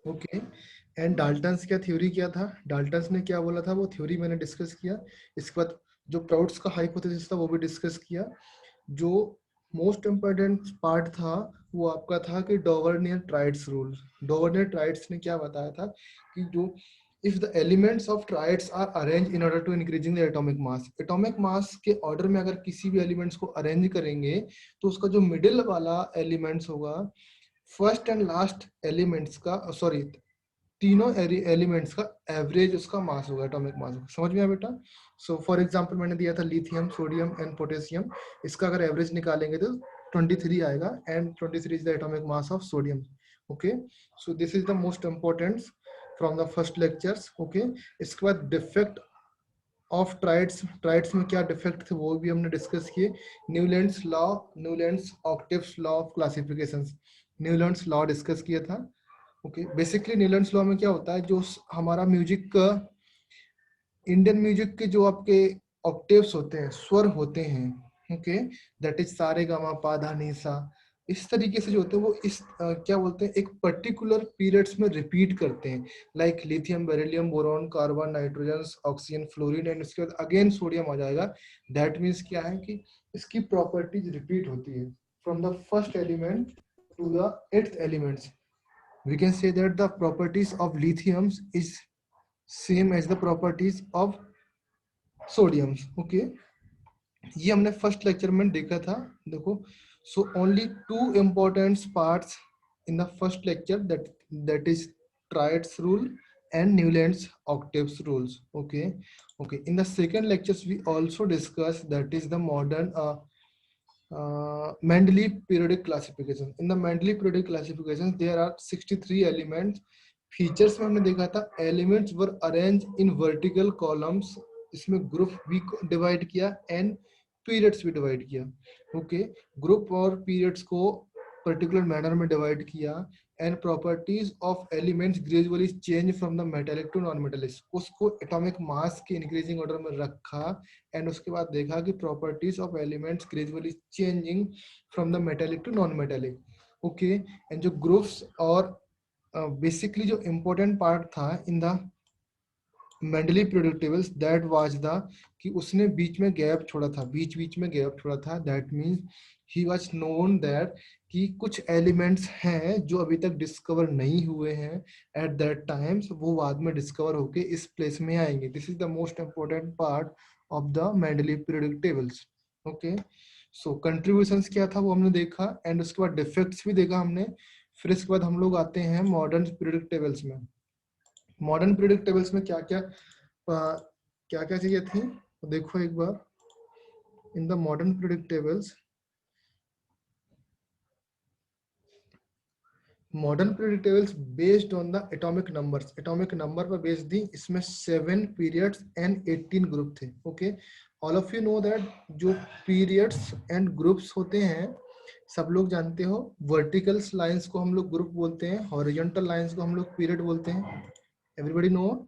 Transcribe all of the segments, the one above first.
Okay. And Dalton's क्या theory क्या था, डाल्टन्स ने क्या बोला था, वो थ्योरी मैंने डिस्कस किया। इसके बाद जो प्राउड्स का हाइपोथेसिस था वो भी डिस्कस किया। जो मोस्ट इम्पोर्टेंट पार्ट था वो आपका था कि Dobereiner triads rule. Dobereiner triads ने क्या बताया था कि जो if the elements of triads are arrange in order to increasing the atomic mass के ऑर्डर में अगर किसी भी एलिमेंट्स को अरेंज करेंगे तो उसका जो मिडिल वाला एलिमेंट्स होगा, फर्स्ट एंड लास्ट एलिमेंट्स का, सॉरी, तीनों एलिमेंट्स का एवरेज उसका मास होगा, एटॉमिक मास होगा। समझ में आया बेटा? सो फॉर एग्जांपल मैंने दिया था लिथियम, सोडियम एंड पोटेशियम। इसका अगर एवरेज निकालेंगे तो 23 आएगा, and 23 is the atomic mass of sodium. Okay, so this is the most important from the first lectures. Okay, इसके बाद डिफेक्ट ऑफ ट्राइड्स, ट्राइड्स में क्या डिफेक्ट थे वो भी हमने डिस्कस किए। Newlands law, Newlands octaves law of classifications, Newlands law discuss किया था। ओके, बेसिकली न्यूलैंड्स लॉ में क्या होता है, जो हमारा म्यूजिक का, इंडियन म्यूजिक के जो आपके ऑक्टेव्स होते हैं, स्वर होते हैं, ओके, दैट इज सारे गामा पा धा नी सा, इस तरीके से जो होते हैं वो इस क्या बोलते हैं, एक पर्टिकुलर पीरियड्स में रिपीट करते हैं। Like lithium, beryllium, boron, carbon, nitrogen, oxygen, fluorine, and उसके बाद अगेन सोडियम आ जाएगा। दैट मीन्स क्या है कि इसकी प्रॉपर्टीज रिपीट होती है from the first element to the eighth elements. We can say that the properties of lithiums is same as the properties of sodiums. Okay, ये हमने फर्स्ट लेक्चर में देखा था। देखो, so only two important parts in the first lecture, that is Triad's rule and Newland's octaves rules. Okay, okay. In the second lectures we also discussed, that is the modern Mendeleev periodic classification. In the Mendeleev periodic classification, there are 63 elements. Features में हमने देखा था elements were arrange in vertical columns, इसमें group भी divide किया and periods भी divide किया। Okay, group और पीरियड्स को पर्टिकुलर मैनर में डिवाइड किया। And properties of elements gradually change from the metallic to non metallic, उसको एटॉमिक मास के इंक्रीजिंग ऑर्डर में रखा। एंड उसके बाद देखा कि properties of elements gradually changing from the metallic to non metallic. Okay, and जो ग्रुप्स और बेसिकली जो इम्पोर्टेंट पार्ट था in the Mendeleev periodic tables, that was the कि उसने बीच में गैप छोड़ा था, बीच बीच में गैप छोड़ा था। That means he was known that कि कुछ एलिमेंट्स हैं जो अभी तक डिस्कवर नहीं हुए हैं एट दैट टाइम्स, वो बाद में डिस्कवर होके इस प्लेस में आएंगे। This is the most important part of the Mendeleev periodic tables. Okay, so contributions क्या था वो हमने देखा, एंड उसके बाद डिफेक्ट्स भी देखा हमने। फिर इसके बाद हम लोग आते हैं मॉडर्न पीरियोडिक टेबल्स में। मॉडर्न पीरियोडिक टेबल्स में क्या क्या क्या क्या चीजें थी, तो देखो एक बार। In the modern periodic tables, modern periodic tables based on the atomic numbers, atomic number पर बेस्ड थी। इसमें 7 पीरियड्स एंड 18 ग्रुप थे। Okay, all of you know that जो पीरियड्स एंड ग्रुप्स होते हैं, सब लोग जानते हो, वर्टिकल लाइंस को हम लोग ग्रुप बोलते हैं, हॉरिजॉन्टल लाइंस को हम लोग पीरियड बोलते हैं। Everybody know?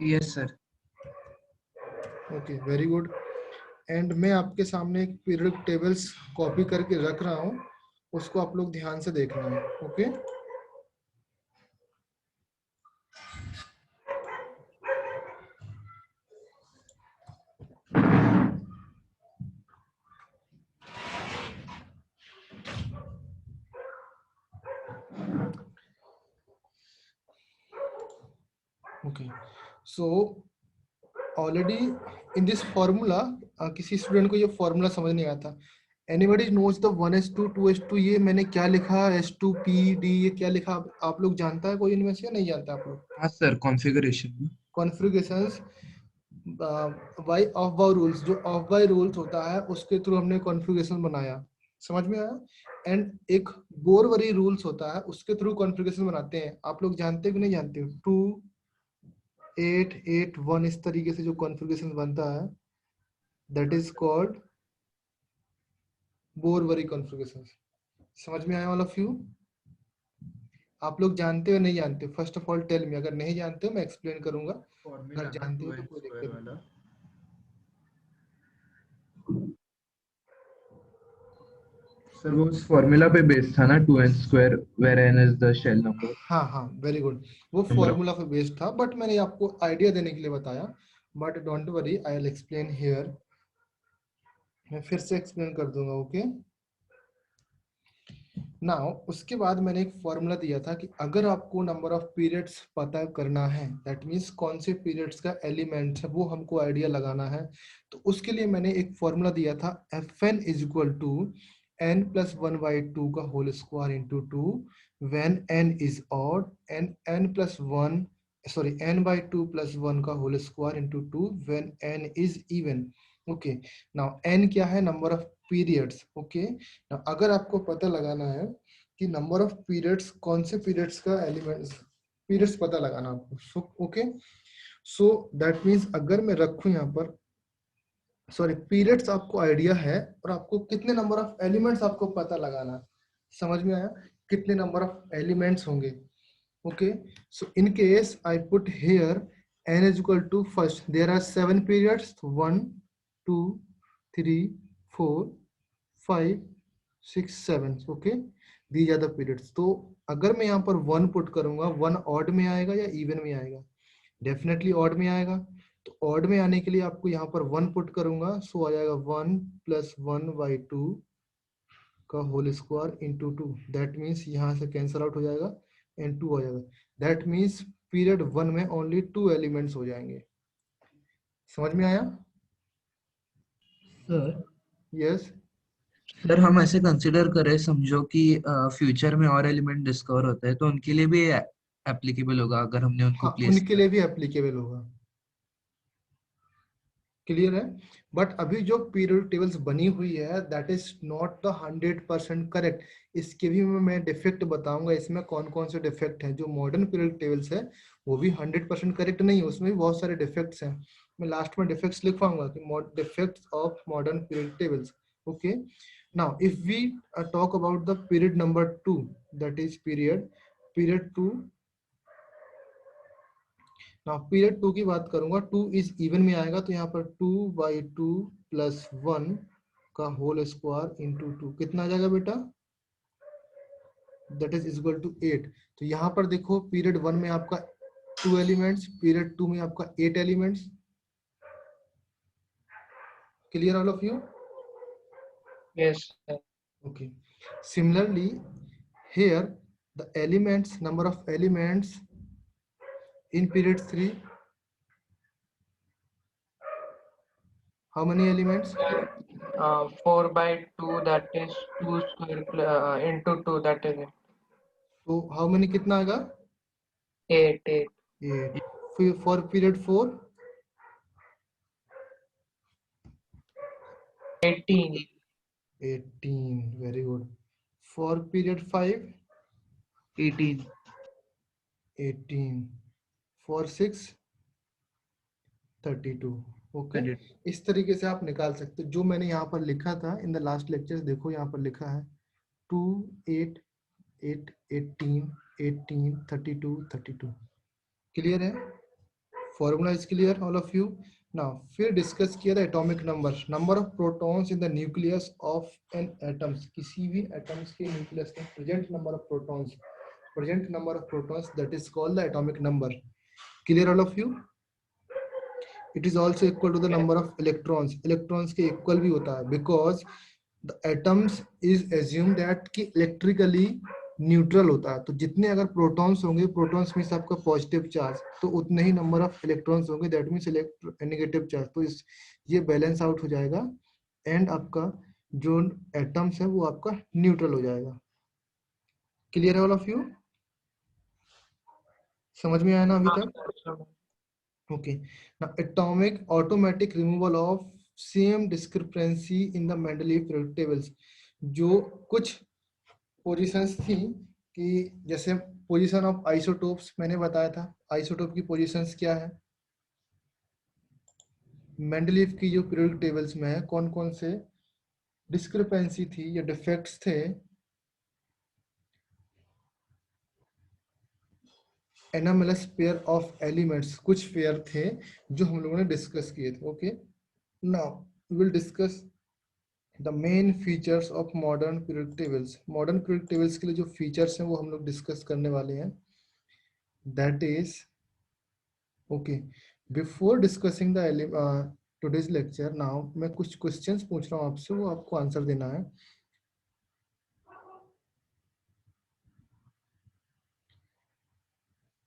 Yes sir. Okay, very good. And मैं आपके सामने एक पीरियडिक टेबल्स कॉपी करके रख रहा हूँ, उसको आप लोग ध्यान से देखना है। Okay, okay. So already in this formula, किसी स्टूडेंट को ये फॉर्मूला समझ नहीं आता। Anybody knows the 1s2 2s2, ये मैंने क्या लिखा, S2PD, ये क्या लिखा, आप लोग जानता है कोई इनमें से या नहीं जानता आप लोग? हाँ sir, configuration. Configurations by aufbau rules, जो ऑफ बाय रूल्स होता है उसके थ्रू हमने कॉन्फ़िगरेशन बनाया। समझ में आया? एंड एक बोरवरी रूल्स होता है, उसके थ्रू कॉन्फ़िगरेशन बनाते हैं। आप लोग जानते हो कि नहीं जानते हो? 2 8 8 1, इस तरीके से जो कॉन्फ़िगरेशन बनता है, दैट इज कॉल्ड बोरवरी कॉन्फ़िगरेशन। समझ में आया ऑल ऑफ यू? आप लोग जानते हो नहीं जानते हो? First of all tell me, अगर नहीं जानते हो मैं एक्सप्लेन करूंगा, अगर फॉर्मूला ना जानते हो तो कोई 2n² दिक्कत वाला। सर वो उस फॉर्मूला पे बेस्ड था ना, 2n² where n is the shell number. हाँ हाँ, वेरी गुड, वो फॉर्मूला पे बेस्ड था, बट मैंने आपको आइडिया देने के लिए बताया। But don't worry, I will explain here, मैं फिर से एक्सप्लेन कर दूंगा, ओके। नाउ उसके बाद मैंने एक फॉर्मूला दिया था कि अगर आपको नंबर ऑफ पीरियड्स पता करना है, दैट मीन्स कौन से पीरियड्स का एलिमेंट है वो हमको आइडिया लगाना है, तो उसके लिए मैंने एक फॉर्मूला दिया था, Fn is equal to n+1/2 का whole square into 2 when n is odd, and n+1 sorry n/2 + 1 का whole square into 2 when n is even. Okay, now n क्या है, नंबर ऑफ पीरियड्स, ओके। अगर आपको पता लगाना है कि नंबर ऑफ पीरियड्स, कौन से पीरियड्स का एलिमेंट्स, पीरियड्स पता लगाना आपको, so okay, so that means अगर मैं रखूं यहाँ पर, सॉरी, पीरियड्स आपको आइडिया है और आपको कितने नंबर ऑफ एलिमेंट्स आपको पता लगाना, समझ में आया, कितने नंबर ऑफ एलिमेंट्स होंगे, okay. So in case I put here n is equal to, first there are 7 periods, 1 2 3 4 5 6 7, okay, these are the periods। तो अगर मैं यहाँ पर 1 पुट करूंगा, 1 ऑड में आएगा या इवन में आएगा, डेफिनेटली ऑड में आएगा। तो ऑड में आने के लिए आपको यहाँ पर 1 पुट करूंगा, सो आ जाएगा 1 + 1/2 का whole square into 2, that means यहाँ से कैंसल आउट हो जाएगा एंड 2 आ जाएगा, दैट मीन्स पीरियड 1 में ओनली 2 एलिमेंट्स हो जाएंगे। समझ में आया? Sir yes. सर हम ऐसे कंसिडर करें, समझो कि फ्यूचर में और एलिमेंट डिस्कवर होता है तो उनके लिए भी एप्लीकेबल होगा अगर हमने उनको हाँ, प्लेस उनके किया। लिए भी एप्लीकेबल होगा, क्लियर है। बट अभी जो पीरियड टेबल्स बनी हुई है that is not the 100% correct, इसके भी मैं डिफेक्ट बताऊंगा, इसमें कौन कौन से डिफेक्ट हैं। जो मॉडर्न पीरियड टेबल्स है वो भी 100% करेक्ट नहीं है, उसमें भी बहुत सारे डिफेक्ट्स हैं। मैं लास्ट में डिफेक्ट्स लिखवाऊंगा कि defects of modern period tables, okay. Now if we talk about the period number 2, that is period 2। ना पीरियड 2 की बात करूंगा, 2 इज इवन में आएगा, तो यहाँ पर 2/2 + 1 का होल स्क्वायर इंटू 2 कितना आ जाएगा बेटा, दैट इज इक्वल टू 8। तो यहाँ पर देखो पीरियड 1 में आपका 2 एलिमेंट्स, पीरियड 2 में आपका 8 elements, clear all of you? Yes, sir. Okay, similarly here the elements, number of elements in period 3, how many elements? 4/2, that is 2 square into 2, that is So how many कितना आएगा, 8, 8. 8। for period 4, 18. 18, very good। for period 5, 18। 18। for 6, 32, okay. इस तरीके से आप निकाल सकते हो। जो मैंने यहाँ पर लिखा था इन द लास्ट लेक्चर, देखो यहाँ पर लिखा है 2 8 8 18 18 32 32, क्लियर है, formula is clear all of you. Now फिर डिस्कस किया था atomic number, number of protons in the nucleus of an atoms, किसी भी एटम्स के न्यूक्लियस में present number of protons, present number of protons, that is called the atomic number, clear all of you। it is also equal to the number of electrons, electrons के equal भी होता है, because the atoms is assumed that कि electrically neutral होता है, तो जितने अगर प्रोटॉन्स होंगे, प्रोटॉन्स मीन्स आपका पॉजिटिव चार्ज, तो उतने ही नंबर ऑफ इलेक्ट्रॉन्स होंगे, दैट मीन्स नेगेटिव चार्ज, तो इस ये बैलेंस आउट हो जाएगा एंड आपका जो एटम्स है वो आपका न्यूट्रल हो जाएगा। क्लियर है ऑल ऑफ यू? समझ में आया ना अभी तक? Okay. Now, atomic automatic removal of same discrepancy in the Mendeleev periodic tables। जो कुछ पोजीशंस थी कि जैसे पोजीशन ऑफ आइसोटोप्स मैंने बताया था, आइसोटोप की पोजीशंस क्या है, मेंडलीव की जो पीरियोडिक टेबल्स में है कौन कौन से डिस्क्रिपेंसी थी या डिफेक्ट्स थे, एनामलस पेयर ऑफ एलिमेंट्स, कुछ पेयर थे जो हम लोगों ने डिस्कस किए थे, okay. Now we will discuss the main features of modern periodic tables. Modern periodic tables के लिए जो फीचर्स हैं वो हम लोग डिस्कस करने वाले हैं। That is okay, before discussing the today's lecture, now मैं कुछ क्वेश्चंस पूछ रहा हूँ आपसे, वो आपको आंसर देना है।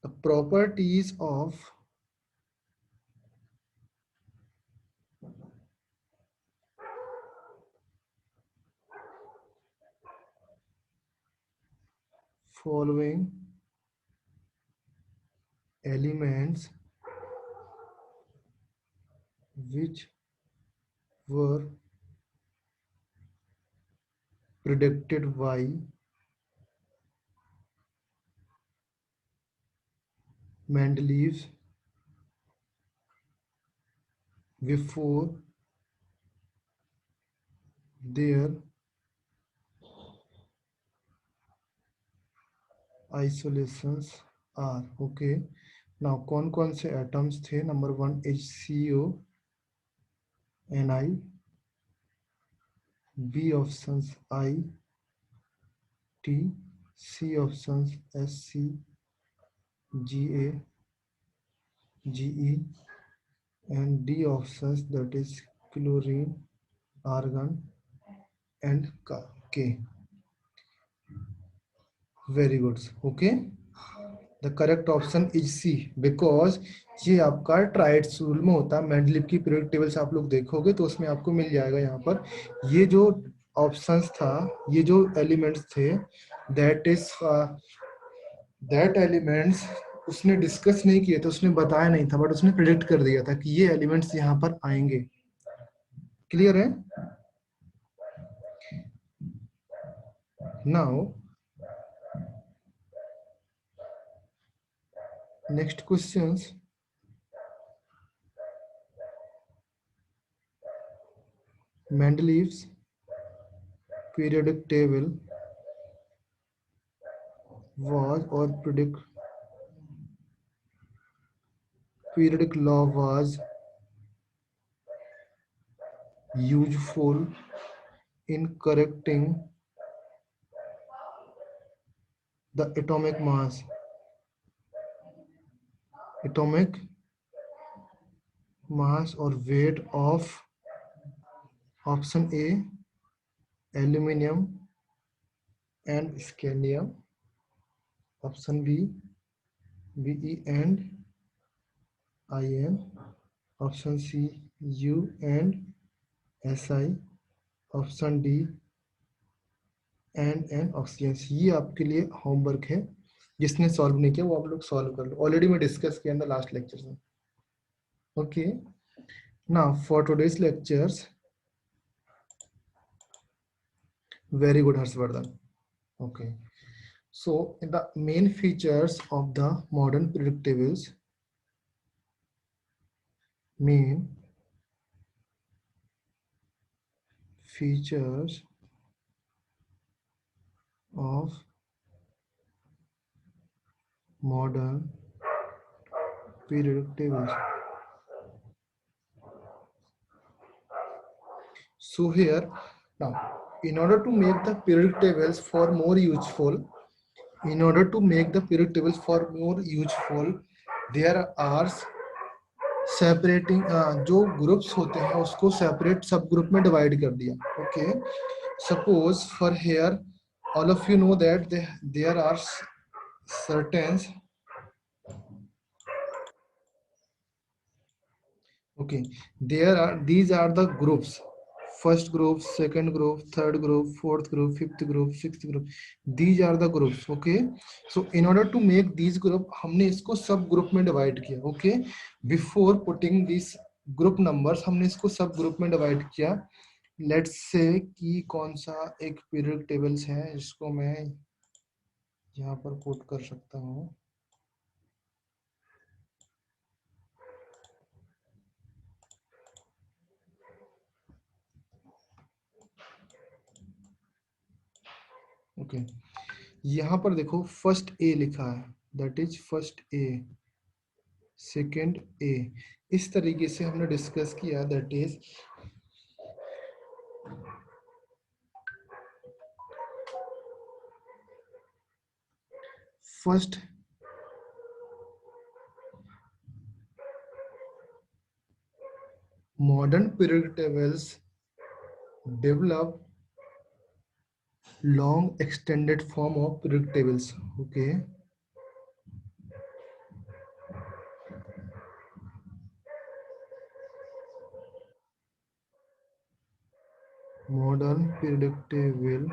The properties of following elements which were predicted by Mendeleev before their isolations are okay। now कौन कौन से एटम्स थे? Number 1 HCO Ni, B options I T, C options SC Ga Ge, and D options that is chlorine, argon and K। very good, okay, the correct option is C because ये आपका triads rule में होता है। Mendeleev की periodic table से आप लोग देखोगे तो उसमें आपको मिल जाएगा यहाँ पर ये जो ऑप्शंस था, ये जो एलिमेंट्स थे, दैट इज दैट एलिमेंट्स उसने डिस्कस नहीं किए थे, उसने बताया नहीं था, बट उसने प्रिडिक्ट कर दिया था कि ये एलिमेंट्स यहाँ पर आएंगे। क्लियर है? Now next questions. Mendeleev's periodic table was or periodic law was useful in correcting the atomic mass or weight of option A aluminium and scandium, option B Be and In, option C U and Si, option D and oxygen. ये आपके लिए homework है, जिसने solve नहीं किया वो आप लोग सॉल्व कर लो, ऑलरेडी मैं डिस्कस किया इन द लास्ट लेक्चर में। Okay, now for today's lectures, very good Harshvardhan. Okay, so the main features of the modern periodic tables, main features of modern periodic tables. So here now, in order to make the periodic tables for more useful, there are separating जो groups होते हैं उसको separate सब group में divide कर दिया। Okay, suppose for here all of you know that there are certain, okay, these are the groups, first group, second group, third group, fourth group, fifth group, sixth group, these are the groups। okay, so in order to make these group हमने इसको सब group में divide किया। okay, before putting these group numbers हमने इसको सब group में divide किया। लेट्स से कि कौन सा एक पीरियोडिक टेबल्स है जिसको मैं यहाँ पर कोट कर सकता हूँ। ओके, यहाँ पर देखो फर्स्ट ए लिखा है, that is first A, second A, इस तरीके से हमने डिस्कस किया। That is first modern periodic tables develop long extended form of periodic tables. Okay, modern periodic table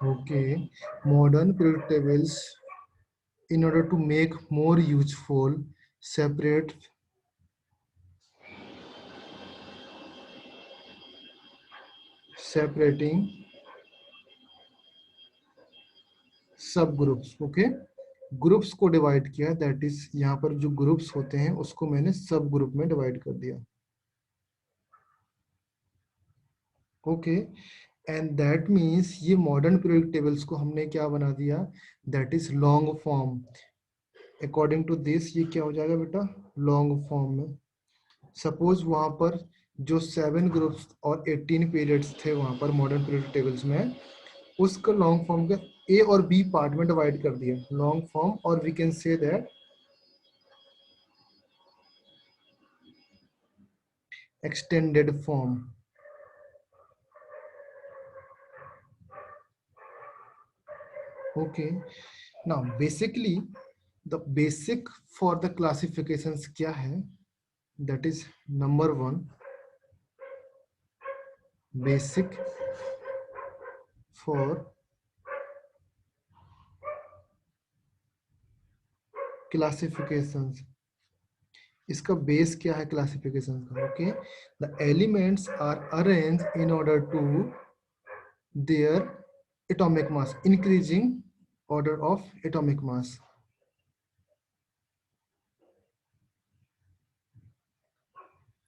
okay, modern periodic tables, in order to make more useful, separating सब groups. Okay, groups को divide किया, that is यहाँ पर जो groups होते हैं उसको मैंने सब ग्रुप में डिवाइड कर दिया. ओके, एंड दैट मीन्स ये मॉडर्न पीरियोडिक टेबल्स को हमने क्या बना दिया, that is long form. According to this ये क्या हो जाएगा बेटा, लॉन्ग फॉर्म में. सपोज वहां पर जो 7 ग्रुप्स और 18 पीरियड्स थे वहां पर मॉडर्न पीरियोडिक टेबल्स में, उसको लॉन्ग फॉर्म के ए और बी पार्ट में डिवाइड कर दिया, लॉन्ग फॉर्म, और we can say that extended form. Okay, now basically the basic for the classifications क्या है, that is number 1, basic for classifications. इसका बेस क्या है क्लासिफिकेशन का. Okay, the elements are arrange in order to their atomic mass, increasing order of atomic mass.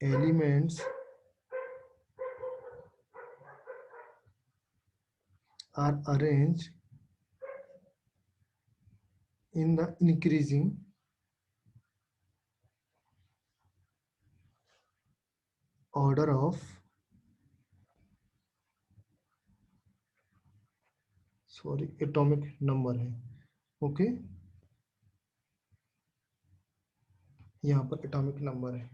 Elements are arranged in the increasing order of, sorry atomic number है. Okay, यहाँ पर atomic number है.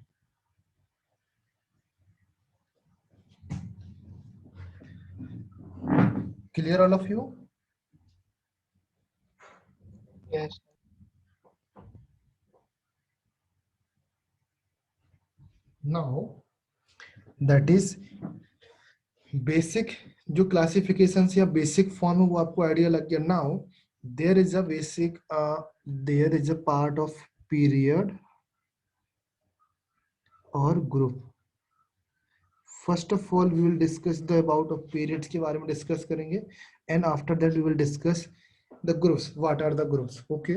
Clear all of you? Yes. Now that is basic, जो classification या basic form है वो आपको idea लग गया. Now there is a basic, there is a part of period और group. First of all we will discuss the about of periods के बारे में डिस्कस करेंगे, and after that we will discuss the groups, what are the groups. Okay,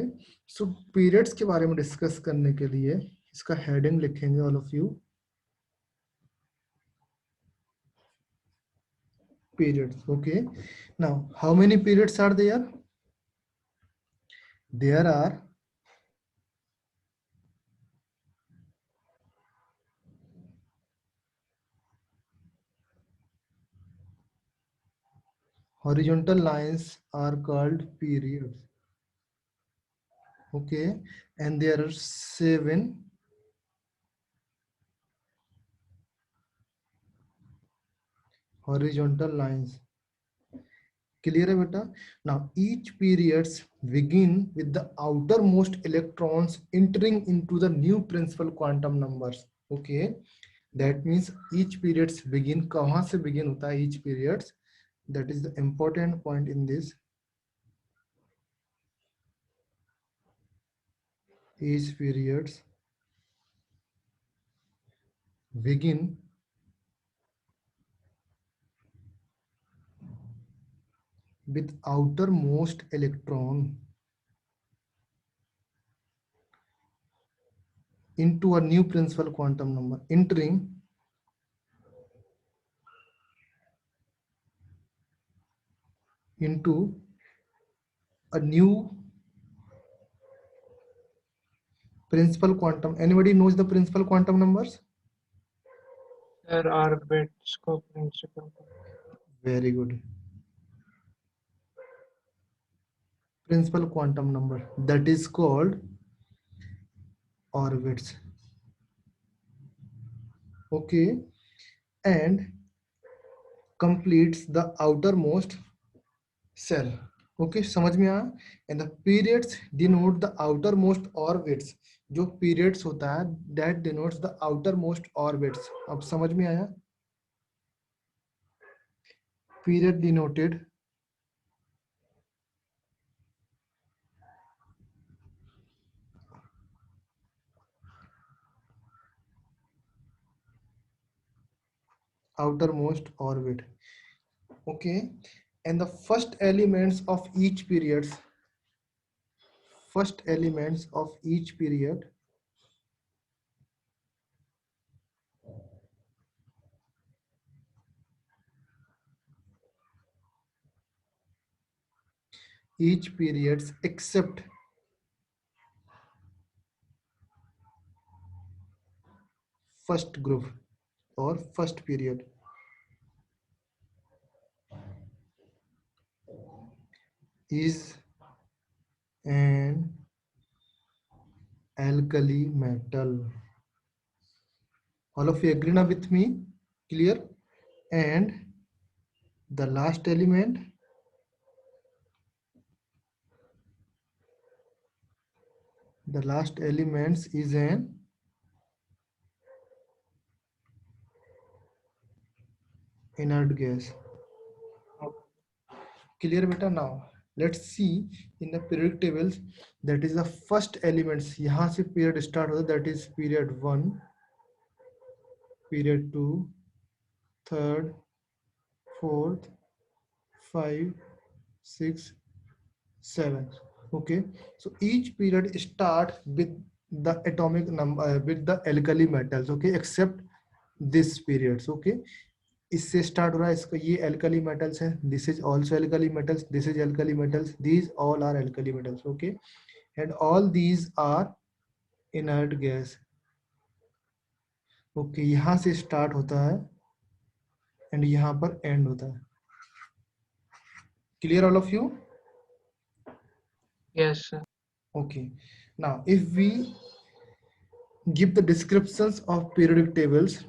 so periods के बारे में discuss करने के लिए इसका हेडिंग लिखेंगे all of you, periods. Okay, now how many periods are there? There are horizontal lines are called periods. Okay, and there are 7 horizontal lines. Clear है बेटा? Now each periods begin with the outermost electrons entering into the new principal quantum numbers. Okay, that means each periods begin, कहाँ से begin होता है each periods, that is the important point in this. Each periods begin with outermost electron into a new principal quantum number, entering into a new principal quantum. Anybody knows the principal quantum numbers? There are bits को principal. Very good. Principal quantum number, that is called orbits. Okay, and completes the outermost cell. Okay, समझ में आया? And the periods denote the outermost orbits. जो periods होता है that denotes the outermost orbits. अब समझ में आया? Period denoted outermost orbit. Okay, and the first elements of each period except first group or first period is an alkali metal. All of you agree now with me? Clear? And the last element is an inert gas. Clear beta? Now let's see in the periodic tables, that is the first elements. यहाँ से period start होता है, that is period 1, period 2, 3rd, 4th, 5, 6, 7. Okay, so each period start with the atomic number with the alkali metals. Okay, except this periods. Okay, इससे start हो रहा है, इसका ये alkali metals है, this is also alkali metals, this is alkali metals, these all are alkali metals. Okay, and all these are inert gas. Okay, यहाँ से start होता है and यहाँ पर end होता है. Clear all of you? Yes, sir. Okay, now if we give the descriptions of periodic tables,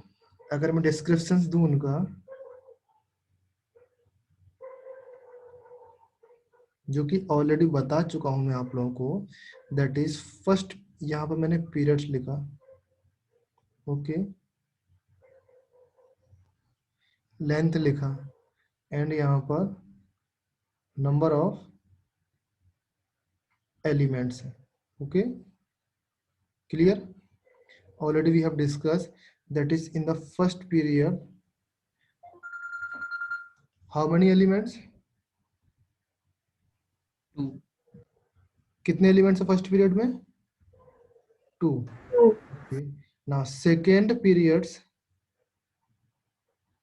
अगर मैं descriptions दूं उनका, जो कि ऑलरेडी बता चुका हूं मैं आप लोगों को, दैट इज फर्स्ट, यहाँ पर मैंने पीरियड्स लिखा. ओके, लेंथ लिखा एंड यहाँ पर नंबर ऑफ एलिमेंट्स है. Okay, clear? Already we have discuss that is in the first period how many elements? 2. कितने एलिमेंट्स है फर्स्ट पीरियड में? 2. Okay, now second periods,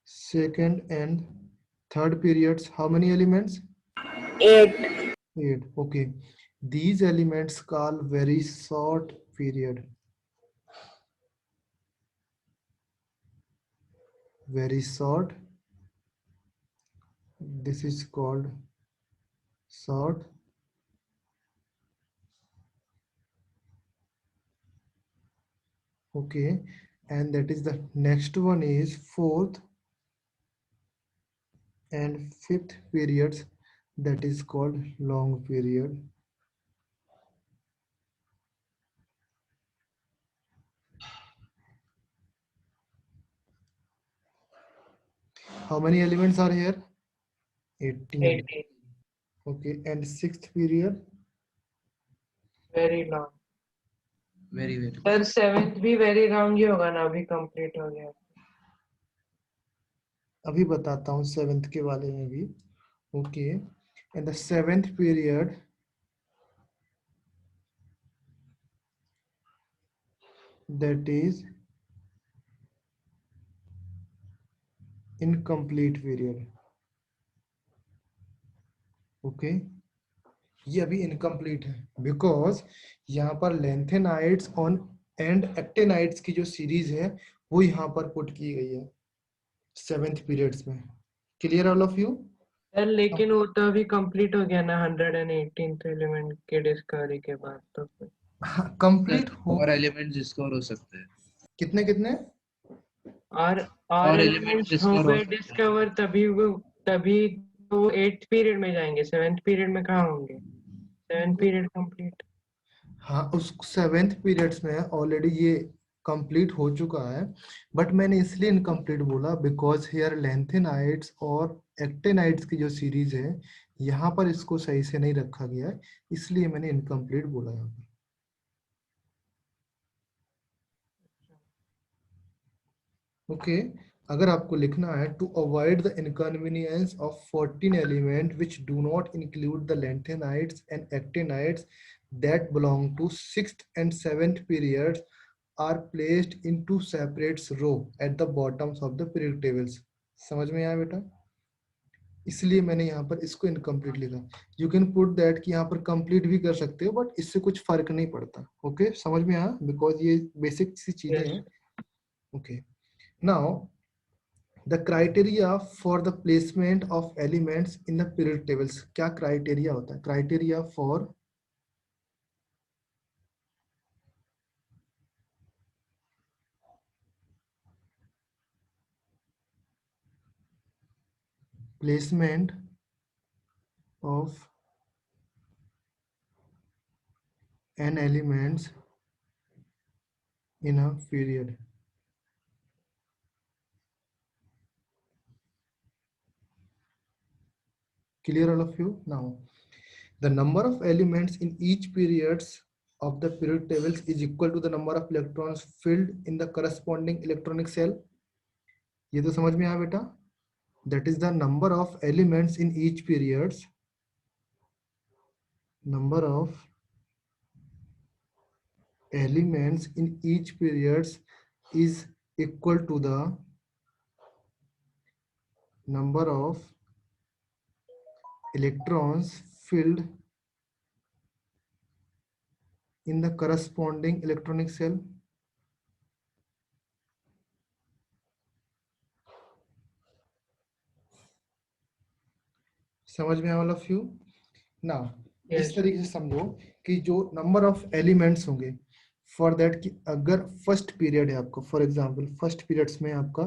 second and third periods, how many elements? 8. 8. Okay, these elements call very short period, very short, this is called short. Okay, and that is the next one is fourth and fifth periods, that is called long period. How many elements are here? 18. 18. Okay, and sixth period? Very long. Very. Sir, 7th भी very long ही होगा ना, अभी complete हो गया. अभी बताता हूँ seventh के बारे में भी. Okay, and the seventh period that is incomplete period. Okay, ये अभी इनकम्प्लीट है बिकॉज यहाँ पर लेंथेनाइड्स ऑन एंड एक्टेनाइड्स की जो सीरीज है वो यहाँ पर पुट की गई है. 7th पीरियड्स में। Clear all of you? Sir लेकिन वो तो अभी कंप्लीट हो गया ना 118th एलिमेंट के डिस्कवरी के बाद, तो फिर कंप्लीट हो और एलिमेंट्स डिस्कवर हो सकते हैं। कितने कितने? और और एलिमेंट्स एलिमेंट्स हो डिस्कवर हो गए सकते हैं। डिस्कवर, तभी वो 8th पीरियड में जाएंगे, 7th पीरियड में कहाँ होंगे? 7th period complete. हाँ, उस 7th पीरियड्स में ऑलरेडी ये कंप्लीट हो चुका है, बट मैंने इसलिए इनकम्प्लीट बोला बिकॉज हियर लेंथेनाइड्स और एक्टेनाइड्स की जो सीरीज है यहाँ पर इसको सही से नहीं रखा गया है, इसलिए मैंने इनकम्प्लीट बोला यहाँ पर। ओके, अगर आपको लिखना है to avoid the inconvenience of 14 element which do not include the lanthanides and actinides that belong to 6th and 7th periods are placed into separate row at the bottoms of the periodic tables। समझ में आया बेटा? इसलिए मैंने यहाँ पर इसको incomplete लिखा। यू कैन पुट दैट कि यहाँ पर कंप्लीट भी कर सकते हो, बट इससे कुछ फर्क नहीं पड़ता। ओके, समझ में आया? बिकॉज ये बेसिक सी चीजें हैं। Okay, now the criteria for the placement of elements in the periodic tables। क्या क्राइटेरिया होता है? Criteria for placement of n elements in a period। Clear all of you? Now the number of elements in each periods of the periodic tables is equal to the number of electrons filled in the corresponding electronic cell। ये तो समझ में आया बेटा? That is the number of elements in each periods, number of elements in each periods is equal to the number of electrons filled in the corresponding electronic cell। समझ में आया all of you? ना इस तरीके से समझो कि जो नंबर ऑफ एलिमेंट्स होंगे फॉर दैट कि अगर फर्स्ट पीरियड है आपका, फॉर एग्जांपल फर्स्ट पीरियड्स में आपका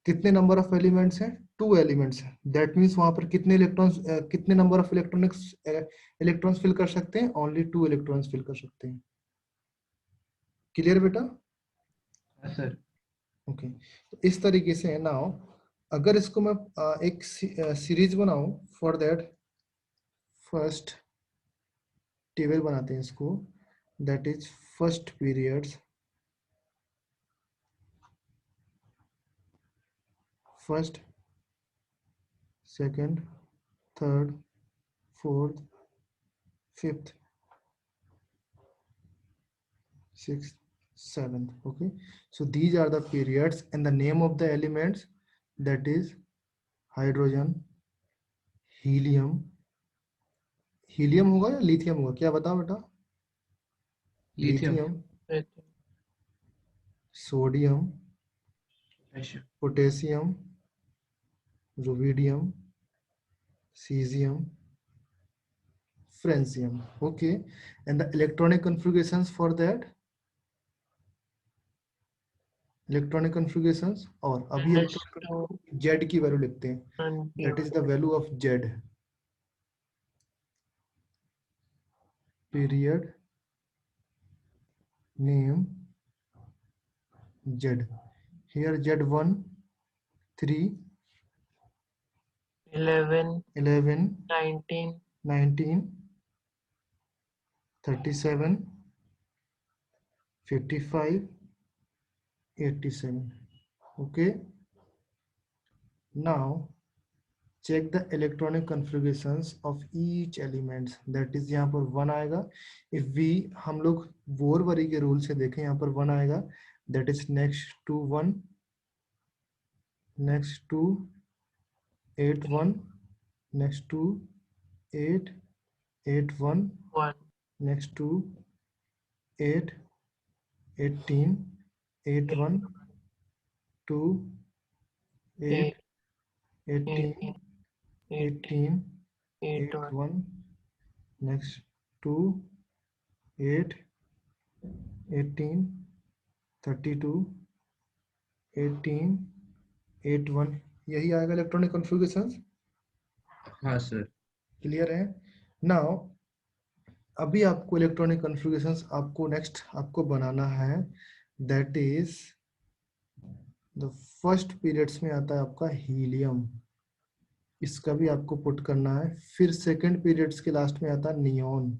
कितने नंबर ऑफ एलिमेंट्स हैं? 2 एलिमेंट्स हैं। दैट मींस वहां पर कितने इलेक्ट्रॉन्स, कितने नंबर ऑफ इलेक्ट्रॉन्स फिल कर सकते हैं? ओनली 2 इलेक्ट्रॉन्स फिल कर सकते हैं। क्लियर बेटा? सर ओके, तो इस तरीके से है। नाउ अगर इसको मैं एक सीरीज बनाऊं, फॉर दैट फर्स्ट टेबल बनाते हैं इसको, that is first periods, first, second, third, fourth, fifth, sixth, seventh। Okay, so these are the periods and the name of the elements, that is hydrogen, helium, helium होगा या lithium होगा? क्या बताओ बेटा? Lithium, sodium, potassium, rubidium, caesium, francium. Okay, and the electronic configurations for that, electronic configurations. और अभी हम Z की वैल्यू लिखते हैं, that is the value of Z, period name Z. Here Z1 3 11 11 19 19 37 55 87। okay, now check the electronic configurations of each elements, that is यहाँ पर 1 आएगा। if we हम लोग बोरवरी के रूल से देखें, यहाँ पर 1 आएगा, that is next to 1, next to 8 1, next to 8 8 1, 1 next to 8 18 8 1 2 8 18 18 18 8 8 1 next 2 8 18 32 18 8 1 यही आएगा इलेक्ट्रॉनिक कॉन्फ़िगरेशंस। हाँ सर। क्लियर है? नाउ अभी आपको इलेक्ट्रॉनिक कॉन्फ़िगरेशंस आपको नेक्स्ट आपको बनाना है, that is the first periods में आता है आपका हीलियम, इसका भी आपको पुट करना है। फिर सेकंड पीरियड्स के लास्ट में आता है नियॉन,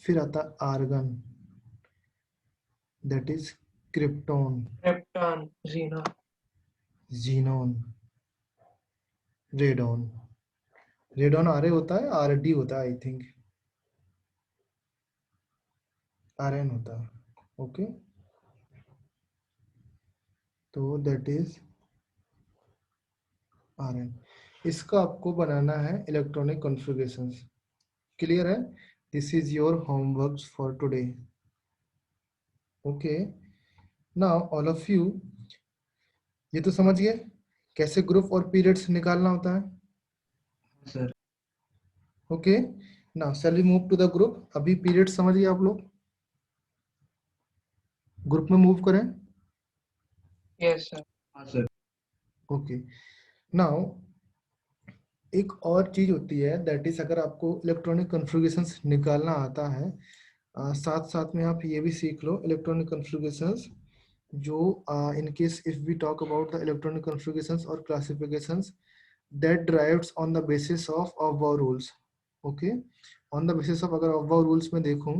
फिर आता है argon, that is krypton, krypton जीनो xenon, radon. Radon R A होता है, आर डी होता है, आई थिंक आर एन होता है। ओके, तो दैट इज आर एन। इसका आपको बनाना है इलेक्ट्रॉनिक कॉन्फ़िगरेशंस। क्लियर है? This is your homework for today. Okay, now all of you ये तो समझ गए कैसे ग्रुप और पीरियड्स निकालना होता है। Sir okay, now shall we move to the group. अभी पीरियड समझ गए आप लोग, ग्रुप में मूव करें। यस सर हाँ सर। ओके, नाउ एक और चीज होती है, दैट इज अगर आपको इलेक्ट्रॉनिक कॉन्फ़िगरेशंस निकालना आता है, साथ साथ में आप ये भी सीख लो इलेक्ट्रॉनिक कॉन्फ़िगरेशंस जो in case if we talk about the electronic configurations or classifications that derives on the basis of above rules. Okay, on the basis of अगर above rules में देखूं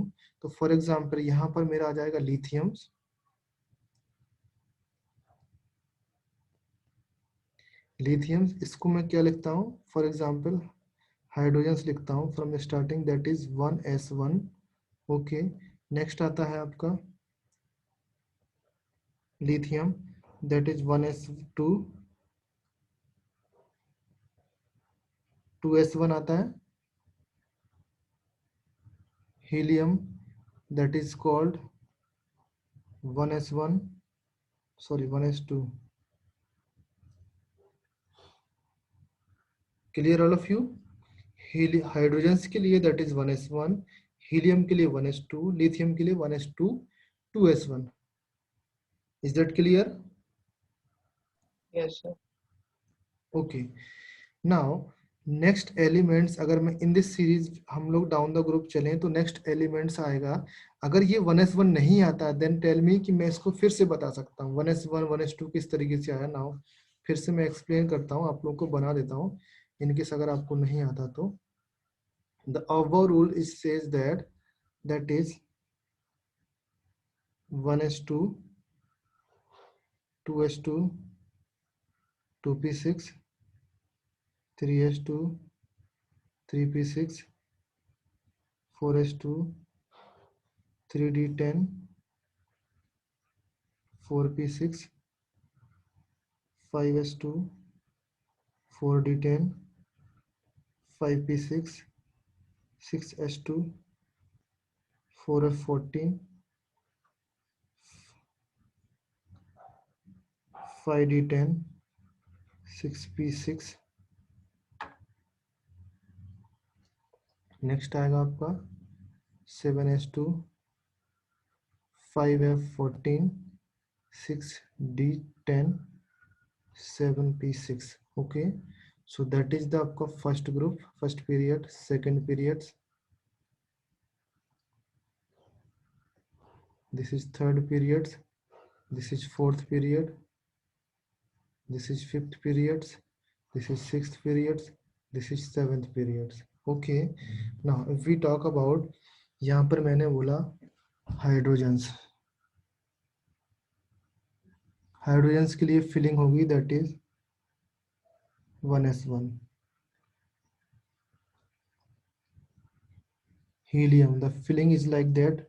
तो for example यहाँ पर मेरा आ जाएगा लिथियम्स, लिथियम्स इसको मैं क्या लिखता हूँ, फॉर एग्जाम्पल हाइड्रोजन्स लिखता हूँ from starting, that is 1s1। Okay, next आता है आपका lithium, that is 1s2, 2s1 आता है, helium that is called 1s1, sorry 1s2। Clear all of you? Hydrogens के लिए दैट इज 1s1, हीलियम के लिए 1s2, लिथियम के लिए 1s2, 2s1। Is that clear? Yes sir okay, now next elements, अगर मैं इन दिस सीरीज हम लोग डाउन द ग्रुप चलें तो नेक्स्ट एलिमेंट्स आएगा। अगर ये 1s1 नहीं आता देन टेल मी कि मैं इसको फिर से बता सकता हूँ 1s1 1s2 किस तरीके से आया। नाउ फिर से मैं एक्सप्लेन करता हूँ, आप लोग को बना देता हूँ इनकेस अगर आपको नहीं आता तो। The above rule is says that is 1s2, 2s2, 2p6, 3s2, 3p6, 4s2, 3d10, 4p6, 5s2, 4d10, 5p6, 6s2, 4f14, 5d10, 6p6। Next आएगा आपका 7s2, 5f14, 6d10, 7p6। Okay, so that is the आपका first group, first period, second periods, this is third periods, this is fourth period, this is fifth periods, this is sixth periods, this is seventh periods. Okay, now if we talk about, यहाँ पर मैंने बोला hydrogens, hydrogens के लिए filling होगी that is 1s1, helium the filling is like that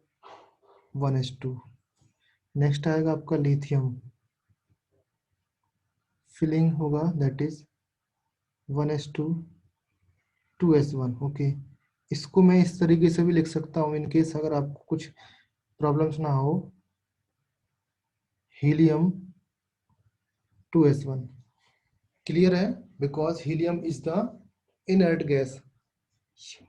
1s2। Next आएगा आपका lithium, filling होगा दैट इज 1s2, 2s1। ओके, इसको मैं इस तरीके से भी लिख सकता हूँ इन केस अगर आपको कुछ प्रॉब्लम्स ना हो। Helium 2s1। क्लियर है? Because helium is the inert gas,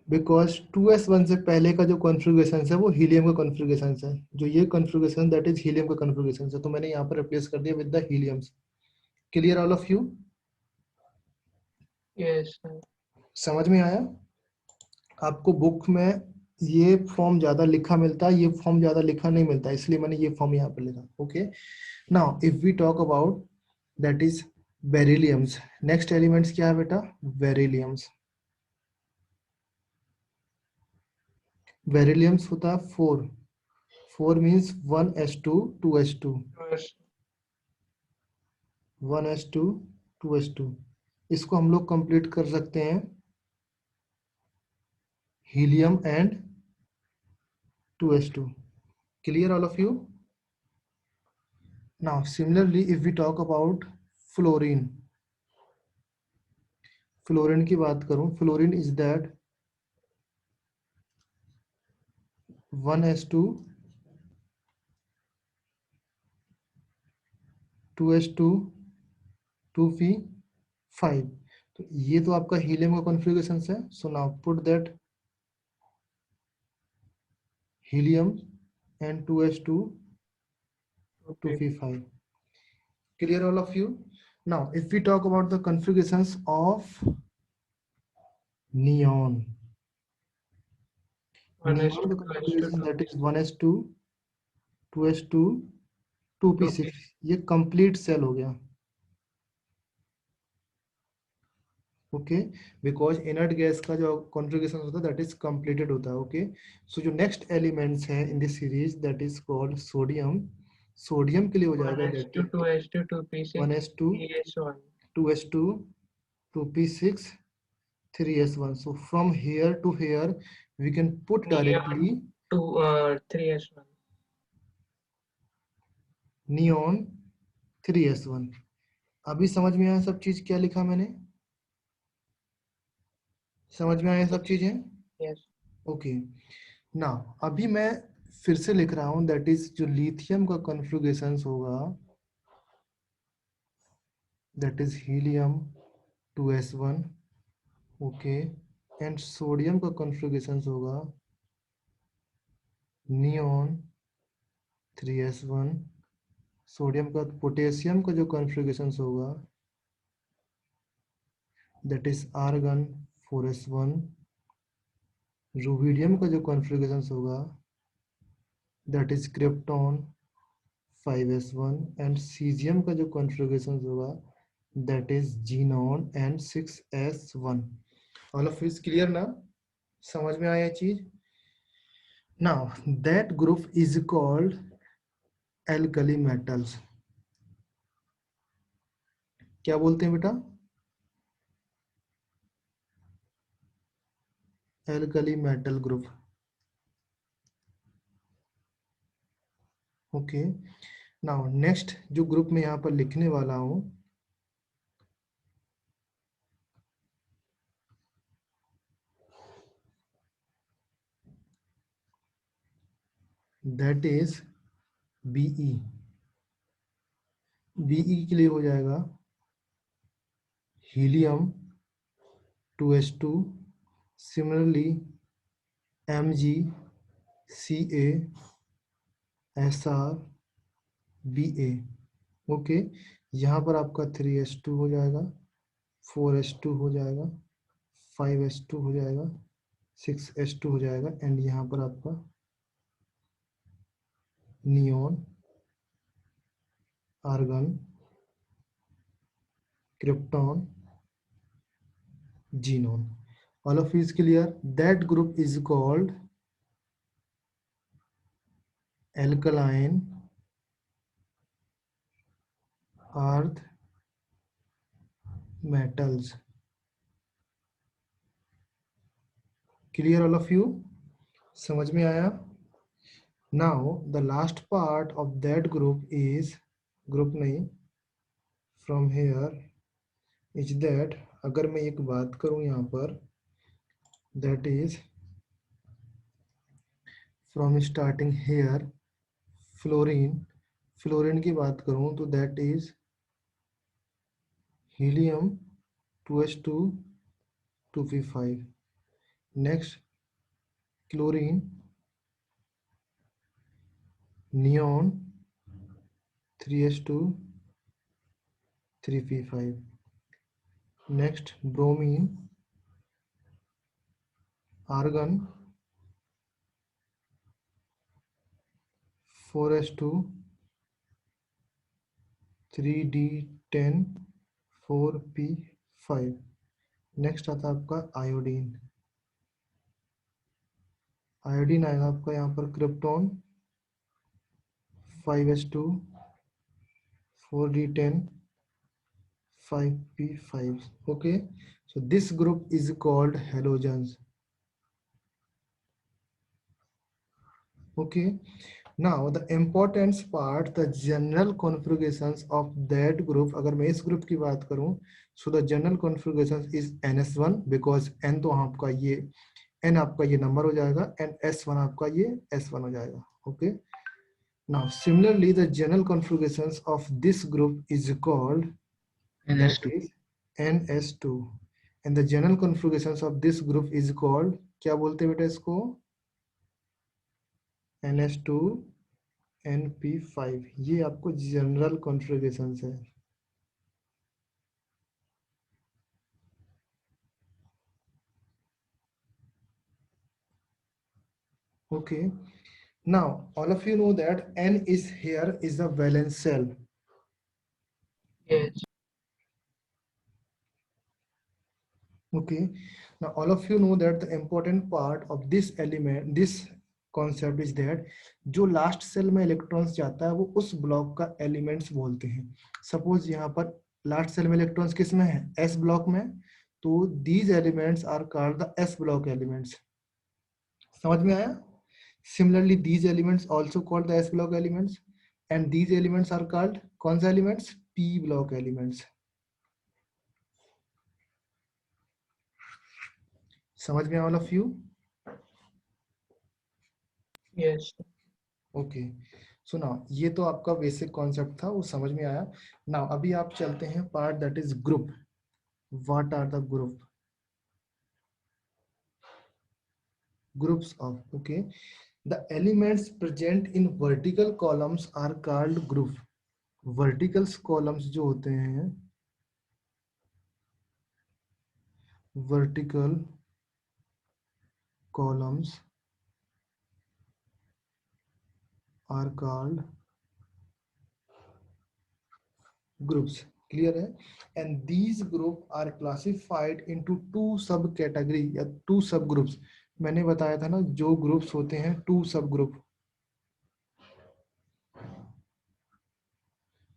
because 2s1 से पहले का जो कॉन्फ़िगरेशन है वो हीलियम का कॉन्फ़िगरेशन है, जो ये कॉन्फ़िगरेशन दैट इज हीलियम का कॉन्फ़िगरेशन है, तो मैंने यहाँ पर रिप्लेस कर दिया with the heliums. Clear all of you? Yes sir. समझ में आया? आपको बुक में ये फॉर्म ज्यादा लिखा मिलता है, ये फॉर्म ज्यादा लिखा नहीं मिलता, इसलिए मैंने ये फॉर्म यहाँ पर लिखा। Okay, now if we talk about that is berylliums, next elements क्या है बेटा? बेरिलियम्स। बेरिलियम्स होता है 4, 4 means 1s2 2s2, 1s2 2s2। इसको हम लोग कंप्लीट कर सकते हैं helium and 2s2। Clear all of you? Now, similarly, if we talk about fluorine, fluorine की बात करूं, fluorine is that 1s2 2s2 2p5। तो ये तो आपका हीलियम का कॉन्फ़िगरेशन है। So now put that helium and 2s2 2p5। Clear all of you? Now, if we talk about the configurations of neon, neon का configuration that is 1s2 2s2 2p6, ये complete cell हो गया। Okay, because inert gas का जो configuration होता है that is completed होता है। ओके, सो जो नेक्स्ट एलिमेंट्स है in this series that is called sodium. Sodium के लिए हो जाएगा that is 2s2 2p6 1s2 3s1 2s2 2p6 3s1। so from here to here we can put directly 3s1। neon 3s1। अभी समझ में आया सब चीज क्या लिखा मैंने? समझ में आया सब चीजें? यस। ओके, ना अभी मैं फिर से लिख रहा हूं दैट इज जो लिथियम का कॉन्फ़िगरेशन होगा that is helium 2s1। Okay, and sodium का कॉन्फ़िगरेशन होगा नियॉन 3s1। सोडियम का पोटेशियम का जो कॉन्फ़िगरेशन होगा that is argon 4s1। Rubidium का जो कॉन्फ़िगरेशन होगा that is krypton 5s1। And caesium का जो कॉन्फ़िगरेशन होगा that is xenon and 6s1। All of is clear ना? समझ में आया चीज? Now that group is called alkali metals. क्या बोलते हैं बेटा? Alkali metal group. Okay, now next जो ग्रुप में यहाँ पर लिखने वाला हूं दैट इज बीई। बीई के लिए हो जाएगा helium 2s2, similarly Mg Ca Sr Ba। Okay, यहाँ पर आपका 3s2 हो जाएगा, 4s2 हो जाएगा, 5s2 हो जाएगा, 6s2 हो जाएगा, एंड यहाँ पर आपका neon argon krypton xenon. All of is clear? That group is called alkaline earth metals। Clear all of you? समझ में आया? Now the last part of that group is, group नहीं, फ्रॉम हेयर इज दैट, अगर मैं एक बात करूं यहाँ पर that is from starting here fluorine fluorine की बात करूं तो that is helium 2s2 2p5. Next chlorine, neon 3s2 3p5. Next bromine, argon 4s2 3d10 4p5. Next आता है आपका आयोडीन. आयोडीन आएगा आपका यहाँ पर krypton 5s2 4d10 5p5. Okay, so this group is called halogens. Okay, now the importance part, the general configurations of that group. अगर मैं इस ग्रुप की बात करूं, so the general configurations is ns1 because n तो आपका ये n आपका ये नंबर हो जाएगा and s1 आपका ये s1 हो जाएगा. Okay, now similarly the general configurations of this group is called that NS2. is ns2 and the general configurations of this group is called, क्या बोलते हैं बेटा इसको, ns2 np5. ये आपको जनरल कॉन्फ़िगरेशंस है. Okay, now all of you know that n is here is the valence shell. Yes. Okay, now all of you know that the important part of this element, this concept is that जो last cell में electrons जाता है वो उस block का elements बोलते हैं. Suppose यहाँ पर लास्ट सेल में इलेक्ट्रॉन्स किस में है, एस ब्लॉक में, तो these elements are called the S block elements. समझ में आया? Similarly, these elements also called the S block elements, and these elements are called कौन सा elements? P block elements. समझ में all of you? Yes. Okay. So now ये तो आपका बेसिक कॉन्सेप्ट था, वो समझ में आया. Now अभी आप चलते हैं part that is group. What are the group? Groups of, okay. The elements present in vertical columns are called group. Vertical columns जो होते हैं, vertical columns are called groups. Clear है? And these group are classified into two sub category या two sub groups. मैंने बताया था ना, जो ग्रुप्स होते हैं टू सब ग्रुप,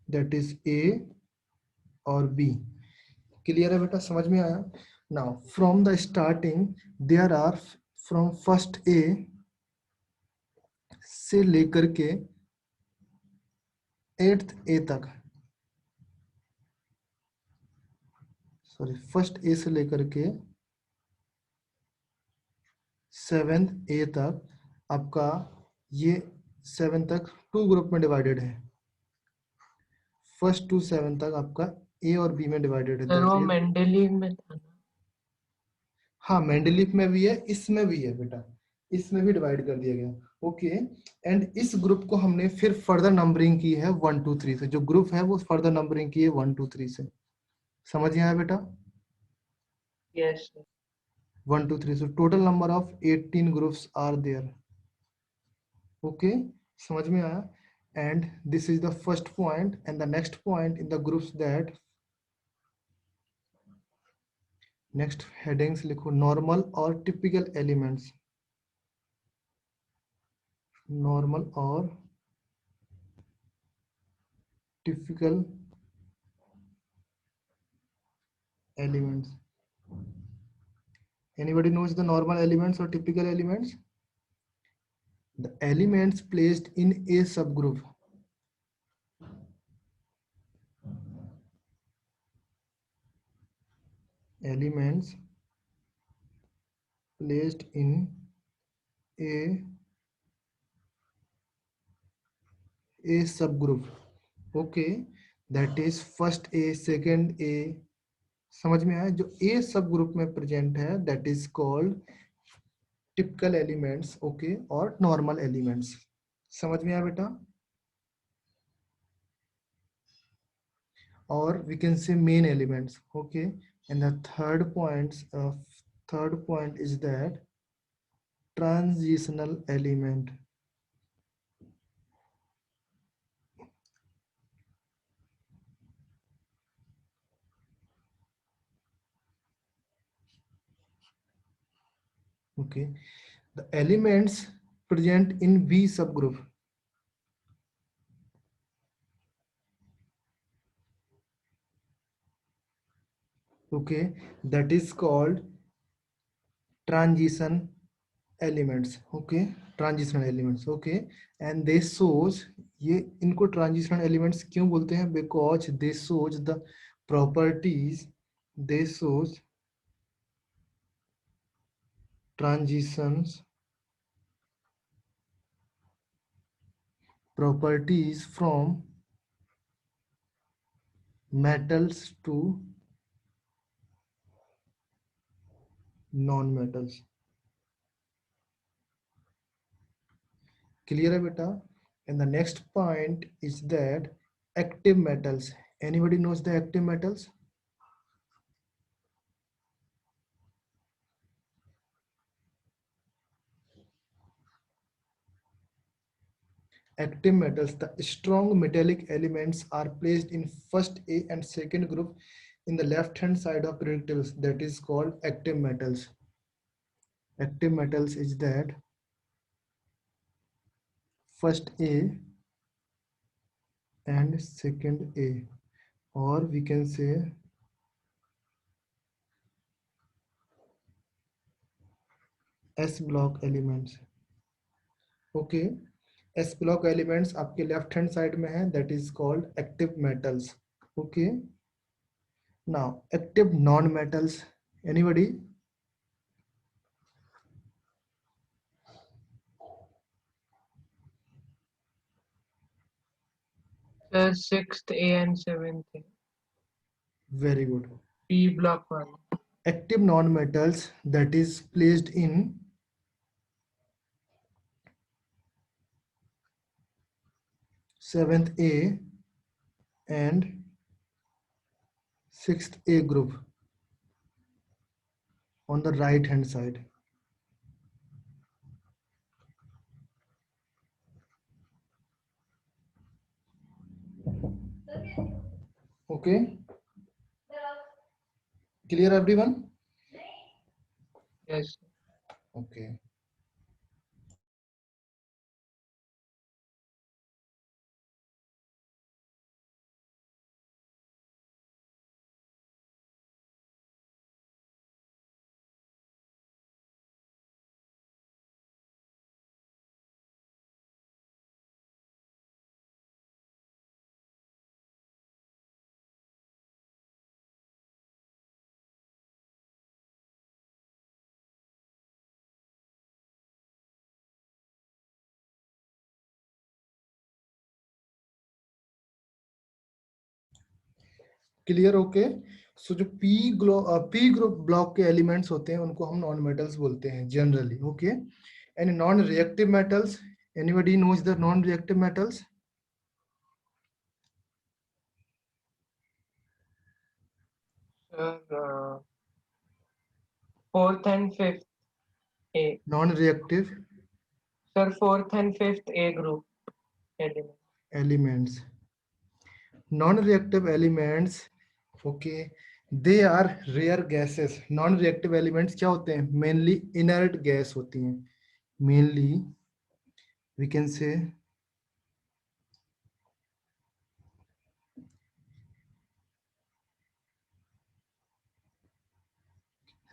दैट इज ए और बी. क्लियर है बेटा? समझ में आया? Now from the starting there are, from first A से लेकर के एट्थ ए तक, सॉरी फर्स्ट ए से लेकर के सेवेंथ ए तक आपका ये 7 तक टू ग्रुप में डिवाइडेड है. फर्स्ट टू 7 तक आपका ए और बी में डिवाइडेड है. सर वो मेंडेलीव में था ना? हाँ, मेंडेलीव में भी है, इसमें भी है बेटा, इसमें भी डिवाइड कर दिया गया. ओके, एंड इस ग्रुप को हमने फिर फर्दर नंबरिंग की है 1 2 3 से. जो ग्रुप है वो फर्दर नंबरिंग की है 1 2 3 से. समझ में आया बेटा? Yes. 1 2 3. So total number of 18 groups are there. Okay, समझ में आया? And this is the first point, and the next point in the groups that next headings लिखो, normal और typical elements. Normal और typical elements. Anybody knows the normal elements or typical elements? The elements placed in a subgroup. Elements placed in a A subgroup. Okay, that is first A, second A. समझ में आया? जो A सब group में present है that is called typical elements, okay, और normal elements. समझ में आया बेटा? Or we can say main elements, okay. And the third point is that transitional element. Okay, the elements present in B subgroup. Okay, that is called transition elements. Okay, transitional elements. Okay, and they shows, ये इनको transitional elements क्यों बोलते हैं? Because they shows the properties, they shows transitions properties from metals to non-metals. Clear है बेटा? And the next point is that active metals. Anybody knows the active metals? Active metals, the strong metallic elements are placed in first A and second group in the left hand side of periodic tables. That is called active metals. Active metals is that first A and second A, or we can say S block elements. Okay, S block elements आपके left hand side में है, that is called active metals. Okay, now active non-metals. Anybody? Sir, 6th A and 7th A. Very good. P block one. Active non-metals that is placed in seventh A and sixth A group on the right hand side. Okay, clear everyone? Yes. Okay. Clear? Okay, so जो P group block के elements होते हैं उनको हम non metals बोलते हैं generally. Okay, and non reactive metals, anybody knows the non reactive metals? Sir, 4th and 5th A. Non reactive Sir, 4th and 5th A group element. elements. Non-reactive elements, okay, they are rare gases. Non-reactive elements क्या होते हैं? Mainly inert gas होती हैं. Mainly we can say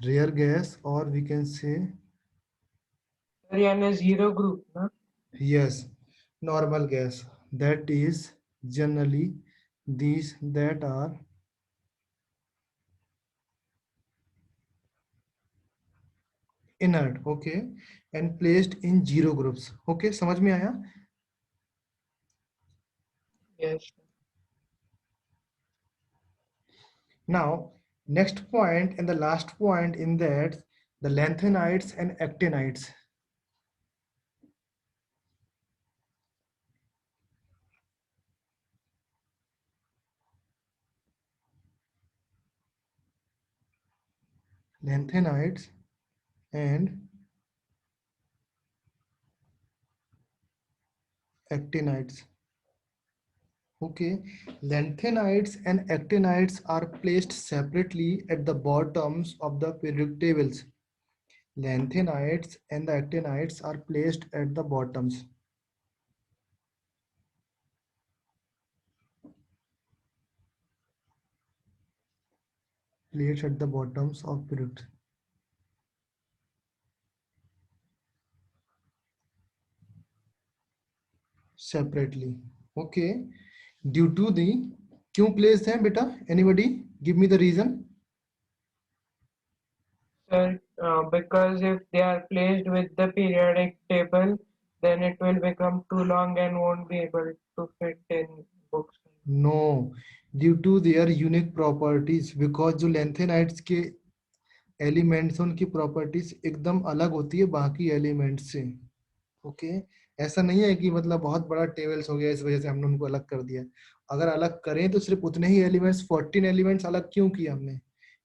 rare gas, or we can say Sir, यानी zero group ना? yes, normal gas. That is generally these that are inert, okay, and placed in zero groups. Okay, समझ में आया? Yes. Now, next point and the last point in that, the lanthanides and actinides. Lanthanides and actinides. Okay, lanthanides and actinides are placed separately at the bottoms of the periodic tables. Lanthanides and the actinides are placed at the bottoms. Placed at the bottoms of period separately. Okay, due to the क्यों placed हैं बेटा? Anybody give me the reason? Sir, because if they are placed with the periodic table, then it will become too long and won't be able to fit in books. No, due to their unique properties. Because जो lanthanides के elements उनकी properties एकदम अलग होती है बाकी elements से. Okay, ऐसा नहीं है कि मतलब बहुत बड़ा टेबल्स हो गया इस वजह से हमने उनको अलग कर दिया. अगर अलग करें तो सिर्फ उतने ही एलिमेंट्स, 14 एलिमेंट्स अलग क्यों किया हमने?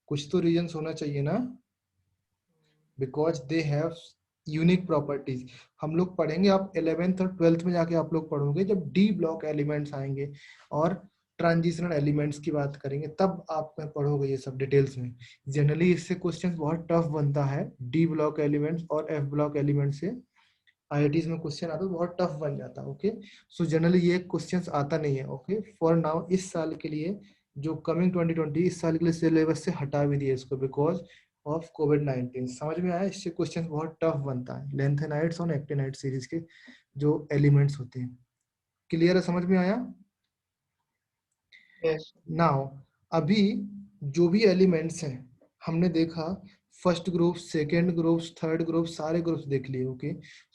कुछ तो रीजंस होना चाहिए ना. Because they have unique properties. हम लोग पढ़ेंगे, आप 11th और 12th में जाके आप लोग पढ़ोगे जब डी ब्लॉक एलिमेंट्स आएंगे और ट्रांजिशनल एलिमेंट्स की बात करेंगे, तब आप में पढ़ोगे ये सब डिटेल्स में. जनरली इससे क्वेश्चन बहुत टफ बनता है, डी ब्लॉक एलिमेंट्स और एफ ब्लॉक एलिमेंट से आईआईटीज में क्वेश्चन आता है, बहुत टफ बन जाता है. ओके, सो जनरली ये क्वेश्चन आता नहीं है. ओके, फॉर नाउ इस साल के लिए जो कमिंग 2020 इस साल के लिए सिलेबस से हटा भी दिया इसको बिकॉज ऑफ कोविड-19. समझ में आया? इससे क्वेश्चन बहुत टफ बनता है, लेंथेनाइड्स और एक्टिनाइड सीरीज के जो एलिमेंट्स होते हैं. क्लियर है? समझ में आया? Yes. नाउ अभी जो भी एलिमेंट्स हैं हमने देखा, first group, second group, third group, सारे ग्रुप्स देख लिए. ओके,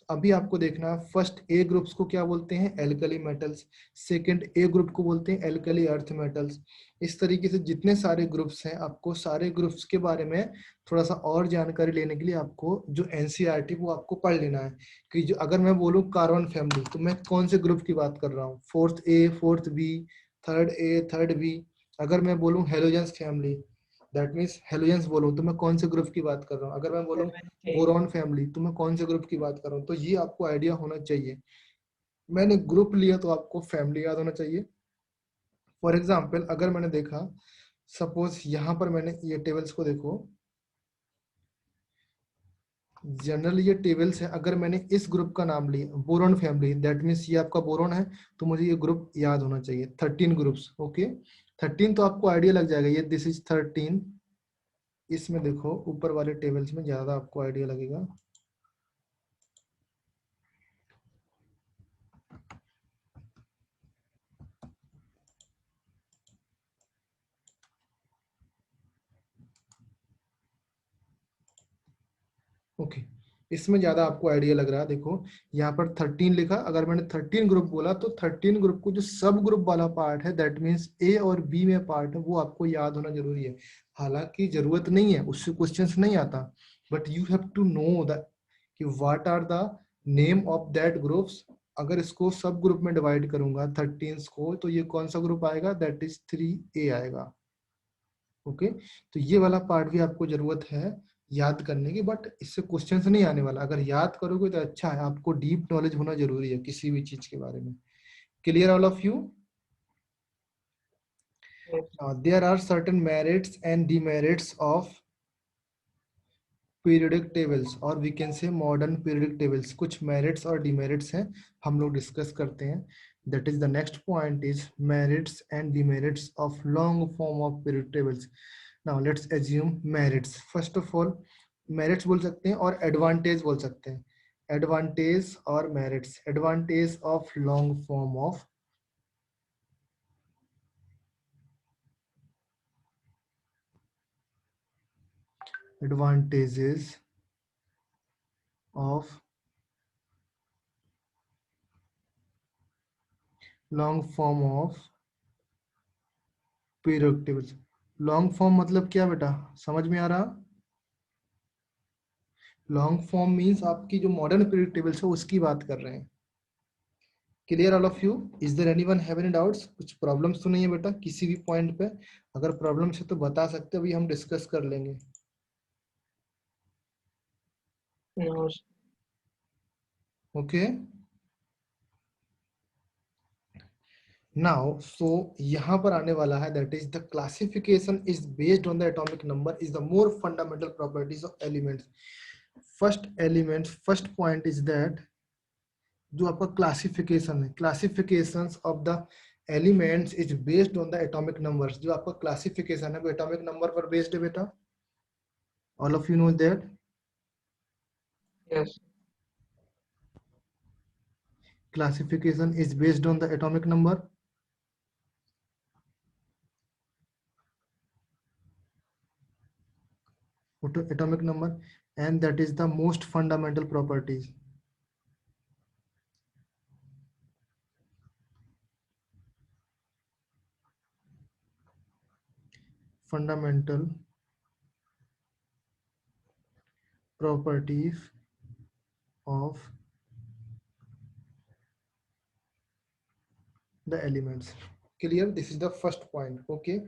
अभी आपको देखना, फर्स्ट ए ग्रुप्स को क्या बोलते हैं? Alkali metals. सेकेंड ए ग्रुप को बोलते हैं एल्कली अर्थ मेटल्स. इस तरीके से जितने सारे ग्रुप्स हैं, आपको सारे ग्रुप्स के बारे में थोड़ा सा और जानकारी लेने के लिए आपको जो एनसीईआरटी वो आपको पढ़ लेना है. कि जो अगर मैं बोलूँ कार्बन फैमिली, तो मैं कौन से ग्रुप की बात कर रहा हूँ? Fourth A, fourth B, third A, third B. अगर मैं बोलूँ halogens family, that means halogens बोलूँ तो मैं कौन से ग्रुप की बात कर रहा हूँ? अगर मैं बोलूँ 7K. बोरॉन फैमिली, तो मैं कौन से ग्रुप की बात कर रहा हूँ? तो ये आपको आइडिया होना चाहिए. मैंने ग्रुप लिया तो आपको फैमिली याद होना चाहिए. फॉर एग्जाम्पल अगर मैंने देखा, सपोज यहाँ पर मैंने ये टेबल्स को देखो, जनरली ये टेबल्स है. अगर मैंने इस ग्रुप का नाम लिया बोरॉन फैमिली, दैट मीन्स ये आपका बोरॉन है, तो मुझे ये ग्रुप याद होना चाहिए. 13 ग्रुप्स. ओके, 13 तो आपको आइडिया लग जाएगा, ये दिस इज 13. इसमें देखो ऊपर वाले टेबल्स में ज्यादा आपको आइडिया लगेगा. ओके, इसमें ज्यादा आपको आइडिया लग रहा है. देखो यहाँ पर 13 लिखा, अगर मैंने 13 ग्रुप बोला तो 13 ग्रुप को जो सब ग्रुप वाला पार्ट है, दैट मीन्स ए और बी में पार्ट है, वो आपको याद होना जरूरी है. हालांकि जरूरत नहीं है, उससे क्वेश्चंस नहीं आता, but you have to know the कि what are the name of that groups. अगर इसको सब ग्रुप में डिवाइड करूंगा 13 को, तो ये कौन सा ग्रुप आएगा? दैट इज 3A आएगा. ओके, तो ये वाला पार्ट भी आपको जरूरत है याद करने की, बट इससे क्वेश्चंस नहीं आने वाला. अगर याद करोगे तो अच्छा है, आपको डीप नॉलेज होना जरूरी है किसी भी चीज के बारे में. Clear all of you? Yes. There are certain merits and demerits of periodic tables, और we can say modern periodic tables. कुछ मेरिट्स और डिमेरिट्स हैं, हम लोग डिस्कस करते हैं. That is the next point is merits and demerits of long form of periodic tables. Now let's assume merits. First of all merits बोल सकते हैं और एडवांटेज बोल सकते हैं. एडवांटेज और merits. Advantage of long form of advantages of long form of periodic tables. Long form मतलब क्या बेटा, समझ में आ रहा? लॉन्ग फॉर्म मींस आपकी जो मॉडर्न पीरियोडिक टेबल्स है उसकी बात कर रहे हैं। Clear all of you? Is there anyone have any doubts? कुछ प्रॉब्लम्स तो नहीं है बेटा किसी भी पॉइंट पे? अगर प्रॉब्लम्स है तो बता सकते हो, अभी हम डिस्कस कर लेंगे। No. ओके नाउ सो यहाँ पर आने वाला है, that is the classification is based on the atomic number is the more fundamental properties of elements. First point is that जो आपका क्लासिफिकेशन है, classifications of the elements is based on the atomic numbers. जो आपका classification है वो atomic number पर based है बेटा। All of you know that Yes. classification is based on the atomic number. Atomic number, and that is the most fundamental properties. Fundamental properties of the elements. Clear? This is the first point. Okay.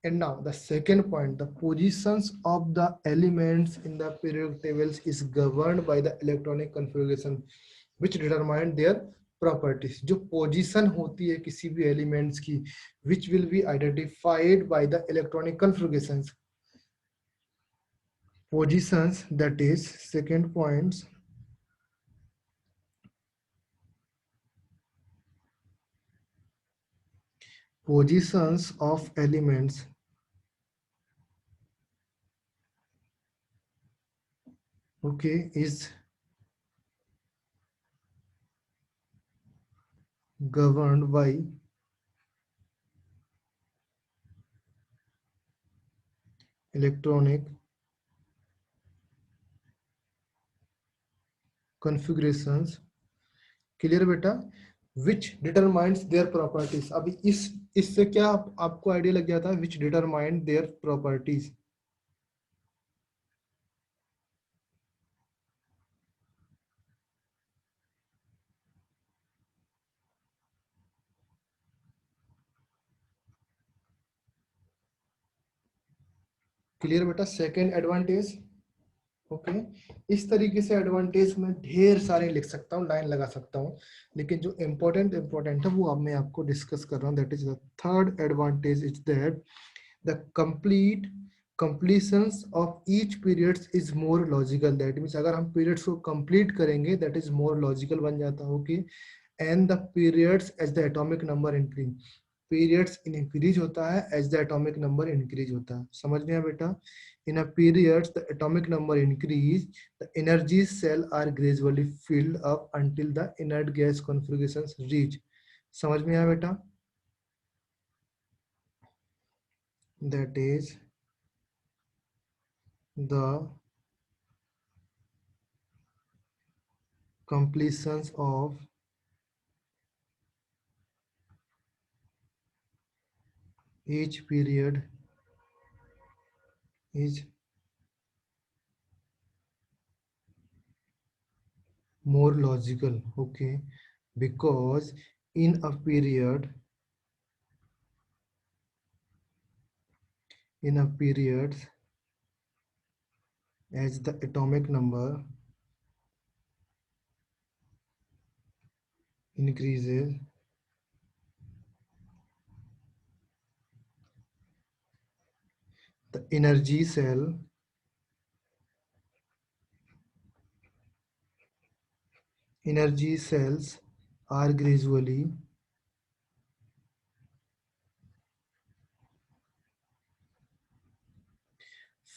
And now the second point, the positions of the elements in the periodic tables is governed by the electronic configuration which determine their properties. जो position होती है किसी भी elements की, which will be identified by the electronic configurations. Positions, that is second points, positions of elements okay is governed by electronic configurations. Clear बेटा? Which determines their properties. अभी इससे क्या आपको आइडिया लग गया था, which determine their properties. Clear बेटा? Second advantage. Okay इस तरीके से एडवांटेज में ढेर सारे लिख सकता हूँ, लाइन लगा सकता हूँ, लेकिन जो इम्पोर्टेंट है वो अब मैं आपको डिस्कस कर रहा हूँ। That is the third advantage is that the complete completions of each periods is more logical. That means अगर हम periods को complete करेंगे that is more logical बन जाता है। okay and the periods as the atomic number increase, periods increase होता है as the atomic number increase होता है। समझ में आया बेटा? in a periods the atomic number increase, the energy cell are gradually filled up until the inert gas configurations reach। समझ में आया बेटा? that is the completions of each period is more logical. Okay because in a period as the atomic number increases, the energy cells are gradually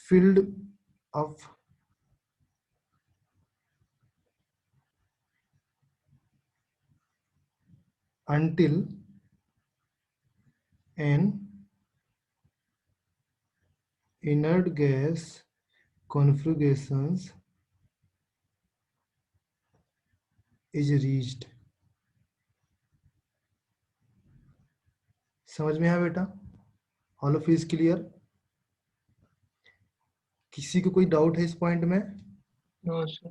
filled up until an inert gas configurations is reached। समझ में आया बेटा? All of is clear? किसी को कोई doubt है इस point में? No, sir.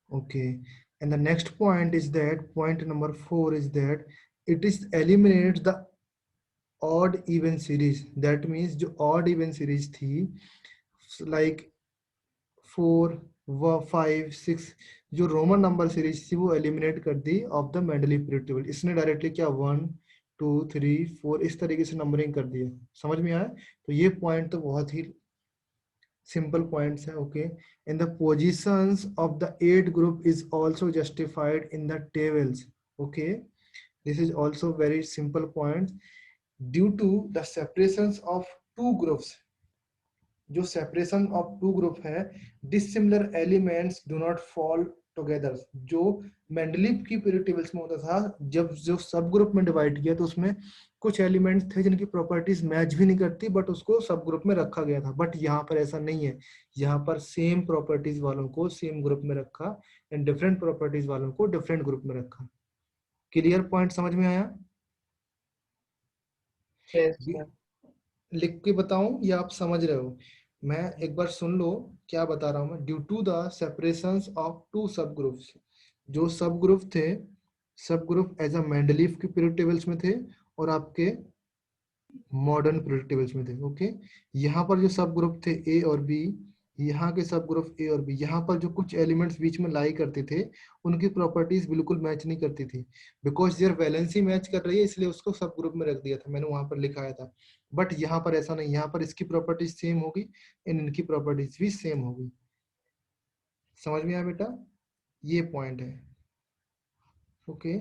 Okay. And the next point is that point number 4 is that it is eliminates the odd even series. That means जो odd even series थी like 4 5 6 जो Roman number series थी वो eliminate कर दी of the Mendeleev period table. इसने directly क्या 1 2 3 4 इस तरीके से नंबरिंग कर दिया. समझ में आया? तो ये पॉइंट तो बहुत ही simple points hai, okay. And the positions of the 8 group is also justified in the tables, okay. This is also very simple point. Due to the separations of two groups, जो separation of to group है, dissimilar elements do not fall together. जो Mendeleev की period tables में होता था, जब जो sub group में डिवाइड किया तो उसमें कुछ एलिमेंट्स थे जिनकी प्रॉपर्टीज मैच भी नहीं करती, बट उसको सब ग्रुप में रखा गया था. बट यहाँ पर ऐसा नहीं है. यहाँ पर सेम प्रॉपर्टीज वालों को सेम ग्रुप में रखा एंड डिफरेंट प्रॉपर्टीज वालों को डिफरेंट ग्रुप में रखा. क्लियर पॉइंट समझ में आया? Yes, sir. लिख के बताऊं या आप समझ रहे हो? मैं एक बार सुन लो क्या बता रहा हूं मैं. Due to the separations of two sub groups, जो सब ग्रुप थे, sub group as a Mendeleev की पीरियड टेबल्स में थे और आपके मॉडर्न पीरियड टेबल्स में थे, ओके. यहाँ पर जो सब ग्रुप थे ए और बी, यहाँ के सब ग्रुप ए और बी, यहाँ पर जो कुछ एलिमेंट्स बीच में लाई करते थे उनकी प्रॉपर्टीज बिल्कुल मैच नहीं करती थी. बिकॉज देयर वैलेंसी मैच कर रही है इसलिए उसको सब ग्रुप में रख दिया था, मैंने वहां पर लिखाया था. बट यहाँ पर ऐसा नहीं, यहाँ पर इसकी प्रॉपर्टीज सेम होगी एंड इनकी प्रॉपर्टीज भी सेम होगी. समझ में आया बेटा? ये पॉइंट है, okay.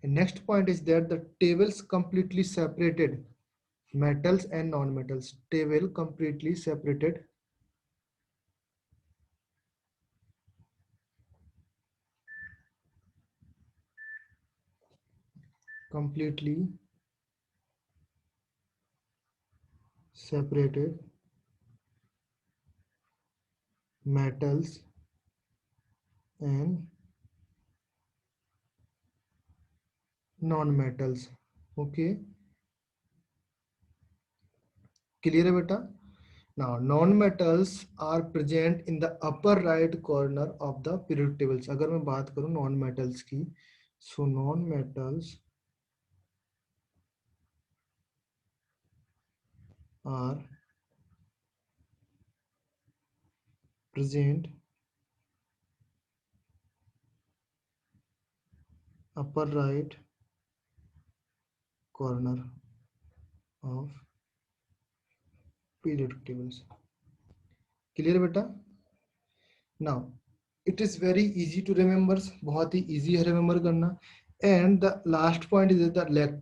Next point is that the tables completely separated metals and non-metals. Table completely separated metals and non-metals, okay. Clear है बेटा? Now non-metals are present in the upper right corner of the periodic tables. अगर मैं बात करूं non-metals की, so non-metals are present upper right corner of periodic tables. Clear बेटा? Now it is very easy to remember, बहुत ही easy है remember करना. And the last point is that the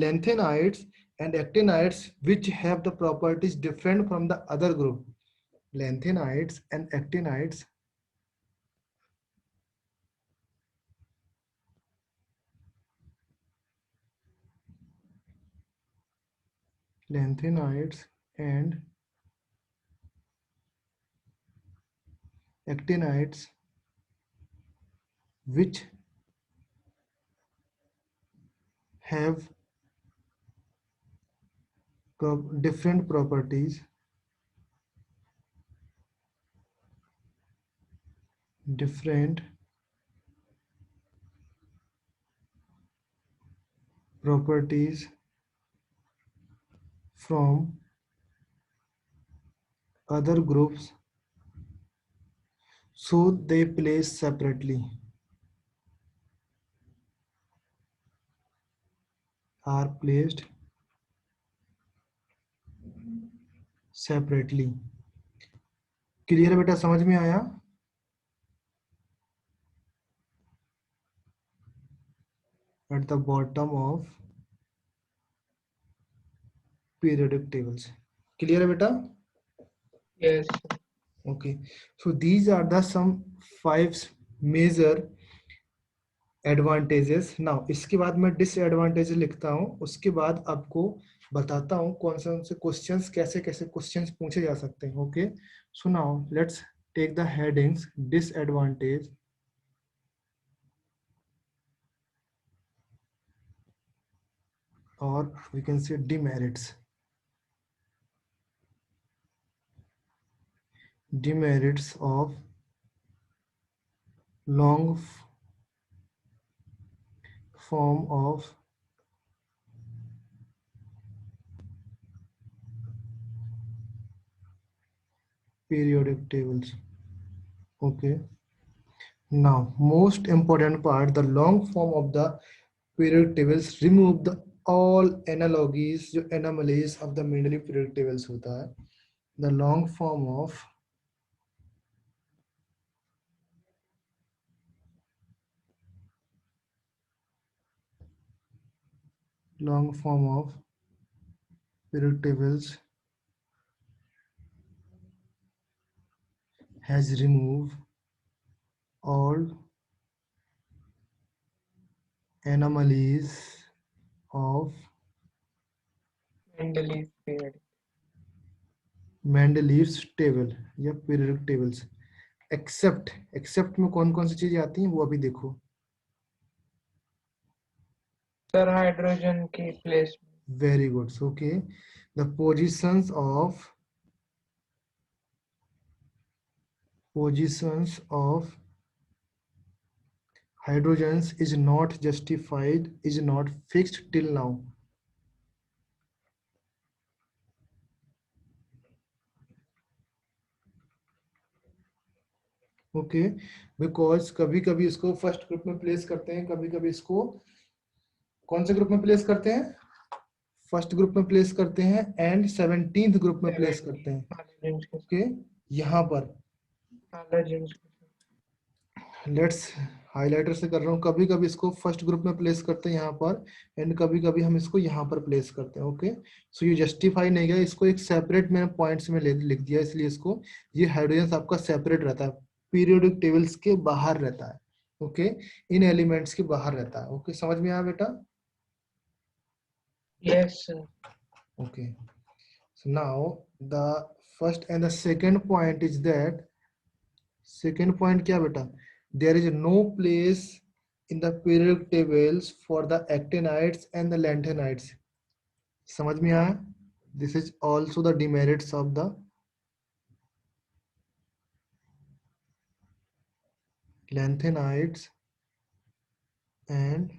lanthanides and actinides which have the properties different from the other group. Lanthanides and actinides and actinides which have different properties from other groups, so they place separately, are placed separately. Clear है बेटा? समझ में आया? At the bottom of periodic tables. Clear है बेटा? Yes. Okay. So these are the some 5 major advantages. Now इसके बाद मैं disadvantages लिखता हूँ, उसके बाद आपको बताता हूँ कौन से क्वेश्चंस, कैसे कैसे क्वेश्चंस पूछे जा सकते हैं. Okay. So now let's take the headings. Disadvantage or we can say demerits. Demerits of long form of periodic tables. Okay. Now, most important part, the long form of the periodic tables remove the all analogies, जो anomalies of the Mendeleev periodic tables होता है. The long form of periodic tables has removed all anomalies of Mendeleev period. Mendeleev's table या periodic tables. Except में कौन कौन सी चीजें आती हैं वो अभी देखो. Sir, hydrogen की place. Very good. So, okay, the positions of hydrogens is not justified, is not fixed till now. Okay because कभी कभी इसको फर्स्ट ग्रुप में प्लेस करते हैं, कभी कभी इसको कौन से ग्रुप में प्लेस करते हैं, फर्स्ट ग्रुप में प्लेस करते हैं एंड 17th ग्रुप में प्लेस करते हैं. Halogens के ओके यहाँ पर halogens के लेट्स हाइलाइटर से कर रहा हूँ, कभी कभी इसको फर्स्ट ग्रुप में प्लेस करते हैं यहाँ पर एंड कभी कभी हम इसको यहाँ पर प्लेस करते हैं. ओके सो ये जस्टिफाई नहीं गया, इसको एक सेपरेट मैंने पॉइंट्स में लिख दिया, इसलिए इसको ये हाइड्रोजन आपका सेपरेट रहता है, पीरियोडिक टेबल्स के बाहर रहता है. ओके इन एलिमेंट्स के बाहर रहता है. ओके समझ में आया बेटा? Yes, sir. Okay, so now the first and the second point is that second point क्या बेटा, there is no place in the periodic tables for the actinides and the lanthanides. समझ में आया? This is also the demerits of the lanthanides and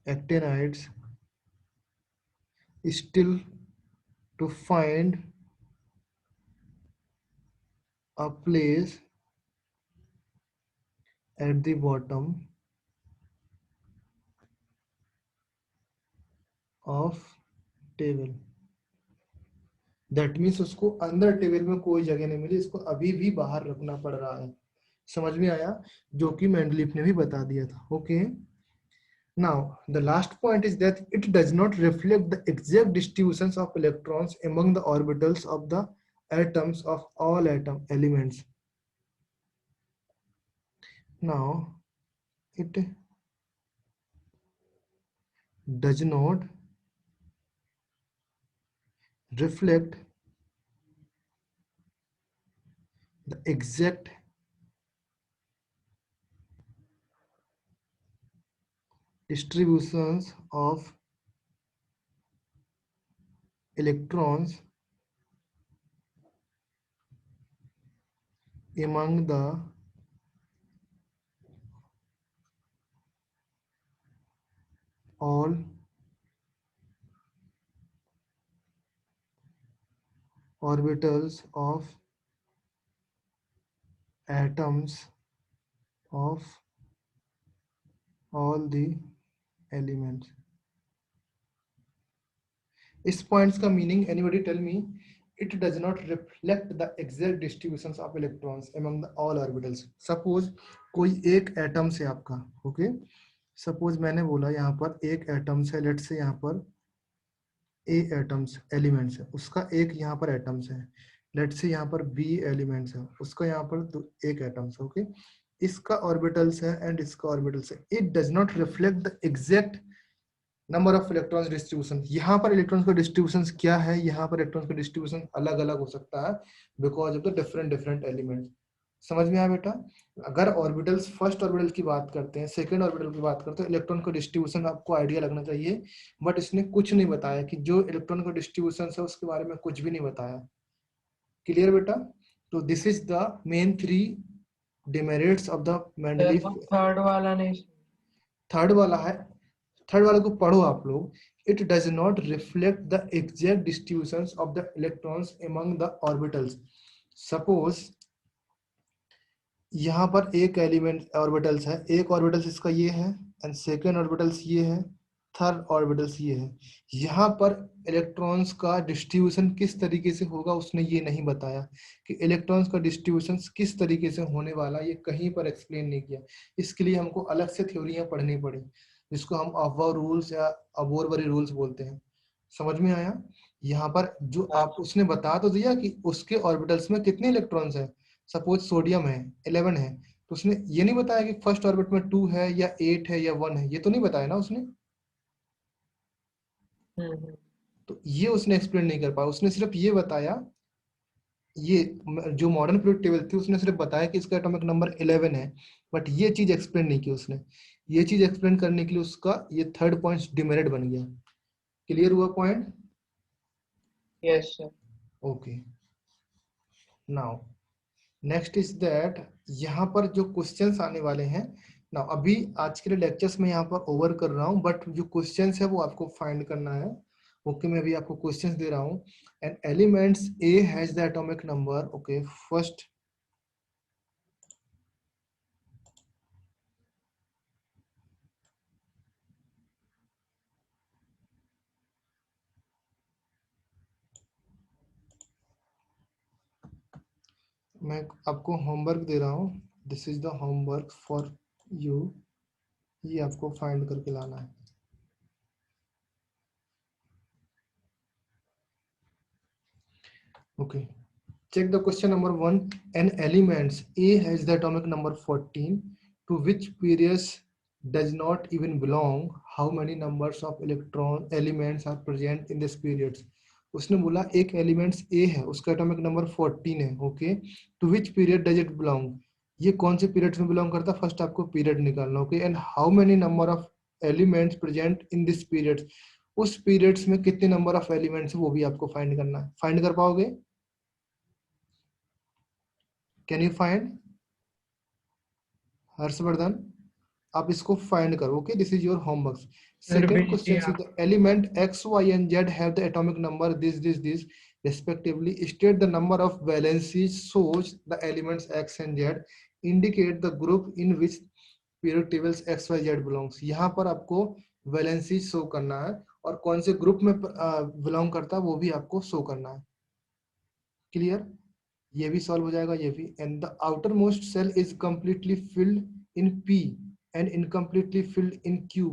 actinides. Still to find a place at the bottom of table. That means उसको अंदर table में कोई जगह नहीं मिली, इसको अभी भी बाहर रखना पड़ रहा है. समझ में आया? जो कि मेंडलीफ ने भी बता दिया था. Okay now the last point is that it does not reflect the exact distributions of electrons among the orbitals of the atoms of all atom elements. Now it does not reflect the exact distributions of electrons among the all orbitals of atoms of all the elements. इस points का meaning anybody tell me? It does not reflect the exact distributions of electrons among the all orbitals. Suppose कोई एक atom से आपका okay suppose मैंने बोला यहाँ पर एक एटम्स है, लेट्स से यहाँ पर ए एटम्स एलिमेंट्स है, उसका एक यहाँ पर एटम्स है, लेट्स से यहाँ पर बी एलिमेंट्स है, उसका यहाँ पर एक एटम्स है. ओके इसका ऑर्बिटल्स है एंड इसका ऑर्बिटल्स है. It does not reflect the exact number of electrons distribution. यहाँ पर इलेक्ट्रॉन्स का डिस्ट्रीब्यूशन क्या है, यहाँ पर इलेक्ट्रॉन्स का डिस्ट्रीब्यूशन अलग अलग हो सकता है because of the different elements. समझ में आया बेटा? अगर ऑर्बिटल्स फर्स्ट ऑर्बिटल की बात करते हैं, सेकंड ऑर्बिटल की बात करते हैं, इलेक्ट्रॉन का डिस्ट्रीब्यूशन आपको आइडिया लगना चाहिए, बट इसने कुछ नहीं बताया कि जो इलेक्ट्रॉन का डिस्ट्रीब्यूशन है उसके बारे में कुछ भी नहीं बताया। क्लियर बेटा? तो this is the main 3 demerits of the sir Mendeleev. वो थर्ड वाला नहीं। थर्ड वाला है, थर्ड वाले को पढ़ो आप लोग। It does not reflect the exact distributions of the electrons among the orbitals. Suppose यहाँ पर एक एलिमेंट ऑर्बिटल्स है, एक ऑर्बिटल्स इसका ये है, एंड सेकेंड ऑर्बिटल्स ये है, थर्ड ऑर्बिटल्स ये है। यहाँ पर इलेक्ट्रॉन्स का डिस्ट्रीब्यूशन किस तरीके से होगा उसने ये नहीं बताया कि इलेक्ट्रॉन्स का डिस्ट्रीब्यूशन किस तरीके से होने वाला, ये कहीं पर एक्सप्लेन नहीं किया। इसके लिए हमको अलग से थ्योरियां पढ़नी पड़ी, जिसको हम अबोर रूल्स या अबोरबरी रूल्स बोलते हैं। समझ में आया? यहाँ पर जो आप उसने बता तो दिया कि उसके ऑर्बिटल्स में कितने इलेक्ट्रॉन्स हैं। सपोज सोडियम है 11 है, तो उसने ये नहीं बताया कि फर्स्ट ऑर्बिट में 2 है या 8 है या 1 है, ये तो नहीं बताया ना उसने। तो ये उसने एक्सप्लेन नहीं कर पाया, उसने सिर्फ ये बताया, ये जो मॉडर्न पीरियड टेबल थी उसने सिर्फ बताया कि इसका एटॉमिक नंबर 11 है, बट ये चीज एक्सप्लेन नहीं की उसने। ये चीज एक्सप्लेन करने के लिए उसका ये थर्ड पॉइंट डिमेरिट बन गया। क्लियर हुआ point? Yes sir. Okay, now next is that, यहाँ पर जो क्वेश्चंस आने वाले हैं ना, अभी आज के लिए लेक्चर्स में यहाँ पर ओवर कर रहा हूँ, बट जो क्वेश्चंस है वो आपको फाइंड करना है। ओके, मैं अभी आपको क्वेश्चंस दे रहा हूँ। And elements A has the atomic number. Okay, first मैं आपको होमवर्क दे रहा हूँ, this is the homework for you. ये आपको फाइंड करके लाना है। Okay, check the question number 1. An elements A has the atomic number 14, to which periods does not even belong. How many numbers of electron elements are present in this periods? उसने बोला एक elements A है, उसका atomic number 14 है। Okay, to which period does it belong? ये कौन से periods में बिलोंग करता है? फर्स्ट आपको पीरियड निकालना। Okay, and how many number of elements present in this periods? उस पीरियड्स में कितने नंबर ऑफ एलिमेंट्स है वो भी आपको फाइंड करना है। फाइंड कर पाओगे? Can you find? हर्षवर्धन, आप इसको फाइंड करो। Okay, this is your homework. Second question is the element X Y and Z have the atomic number this respectively. State the number of valencies shows the elements x and z. Indicate the group in which periodic tables x y z belongs. यहाँ पर आपको valency show करना है और कौन से group में belong करता है वो भी आपको शो करना है। क्लियर? ये भी सॉल्व हो जाएगा, ये भी। And the outer most shell is completely filled in P and incompletely filled in Q,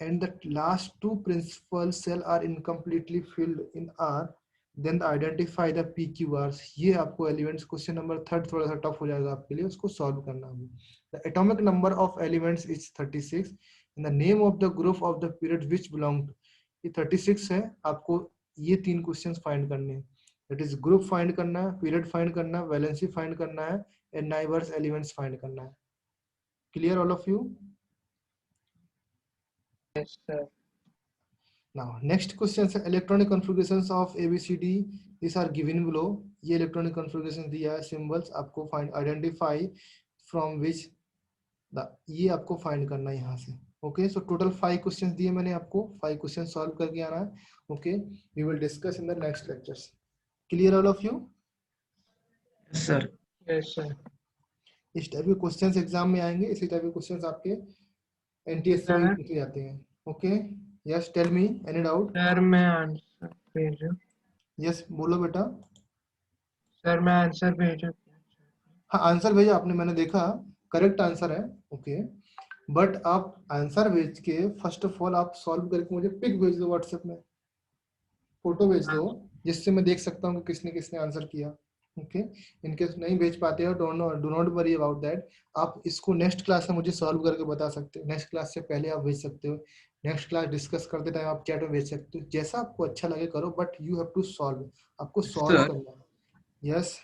and the last two principal cell are incompletely filled in R. Then identify the PQRs. ये आपको elements question number third थोड़ा सा tough हो जाएगा आपके लिए, उसको solve करना है। The atomic number of elements is 36 and the name of the group of the period which belong to. ये 36 है, आपको ये 3 क्वेश्चंस फाइंड करने हैं। दैट इज ग्रुप फाइंड करना है, पीरियड फाइंड करना है, वैलेंसी फाइंड करना है, एंड नाइबर्स एलिमेंट्स फाइंड करना है। Clear all of you? Yes sir. Now next question is electronic configurations of ABCD. These are given below. ये electronic configurations दिया है, symbols आपको find identify from which the ये आपको find करना है यहाँ से। Okay, so total 5 questions दिए मैंने आपको, 5 questions solve करके आना है। Okay, we will discuss in the next lectures. Clear all of you? Yes, sir. Yes sir. इस टाइप के क्वेश्चंस एग्जाम में आएंगे, इसी टाइप के क्वेश्चंस आपके एनटीएससी में पूछे जाते हैं। Okay, yes, tell me, any doubt? Sir मैं आंसर भेजूं? यस, बोलो बेटा। सर मैं आंसर भेजूं? हाँ, आंसर भेजा आपने, मैंने देखा, करेक्ट आंसर है। ओके, बट आप आंसर भेज के फर्स्ट ऑफ ऑल आप सॉल्व करके मुझे पिक भेज दो, व्हाट्सएप में फोटो भेज दो, जिससे मैं देख सकता हूँ कि किसने किसने आंसर किया। ओके, इनकेस नहीं भेज पाते हो, do not worry about that. आप इसको नेक्स्ट क्लास में मुझे सॉल्व करके बता सकते हो, नेक्स्ट क्लास से पहले आप भेज सकते हो, नेक्स्ट क्लास डिस्कस करते टाइम आप चैट में भेज सकते हो, जैसा आपको अच्छा लगे करो, but you have to solve, आपको सॉल्व Sir, करना है। यस,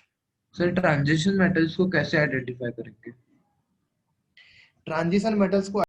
सर ट्रांजिशन मेटल्स को कैसे आइडेंटिफाई करेंगे? ट्रांजिशन मेटल्स को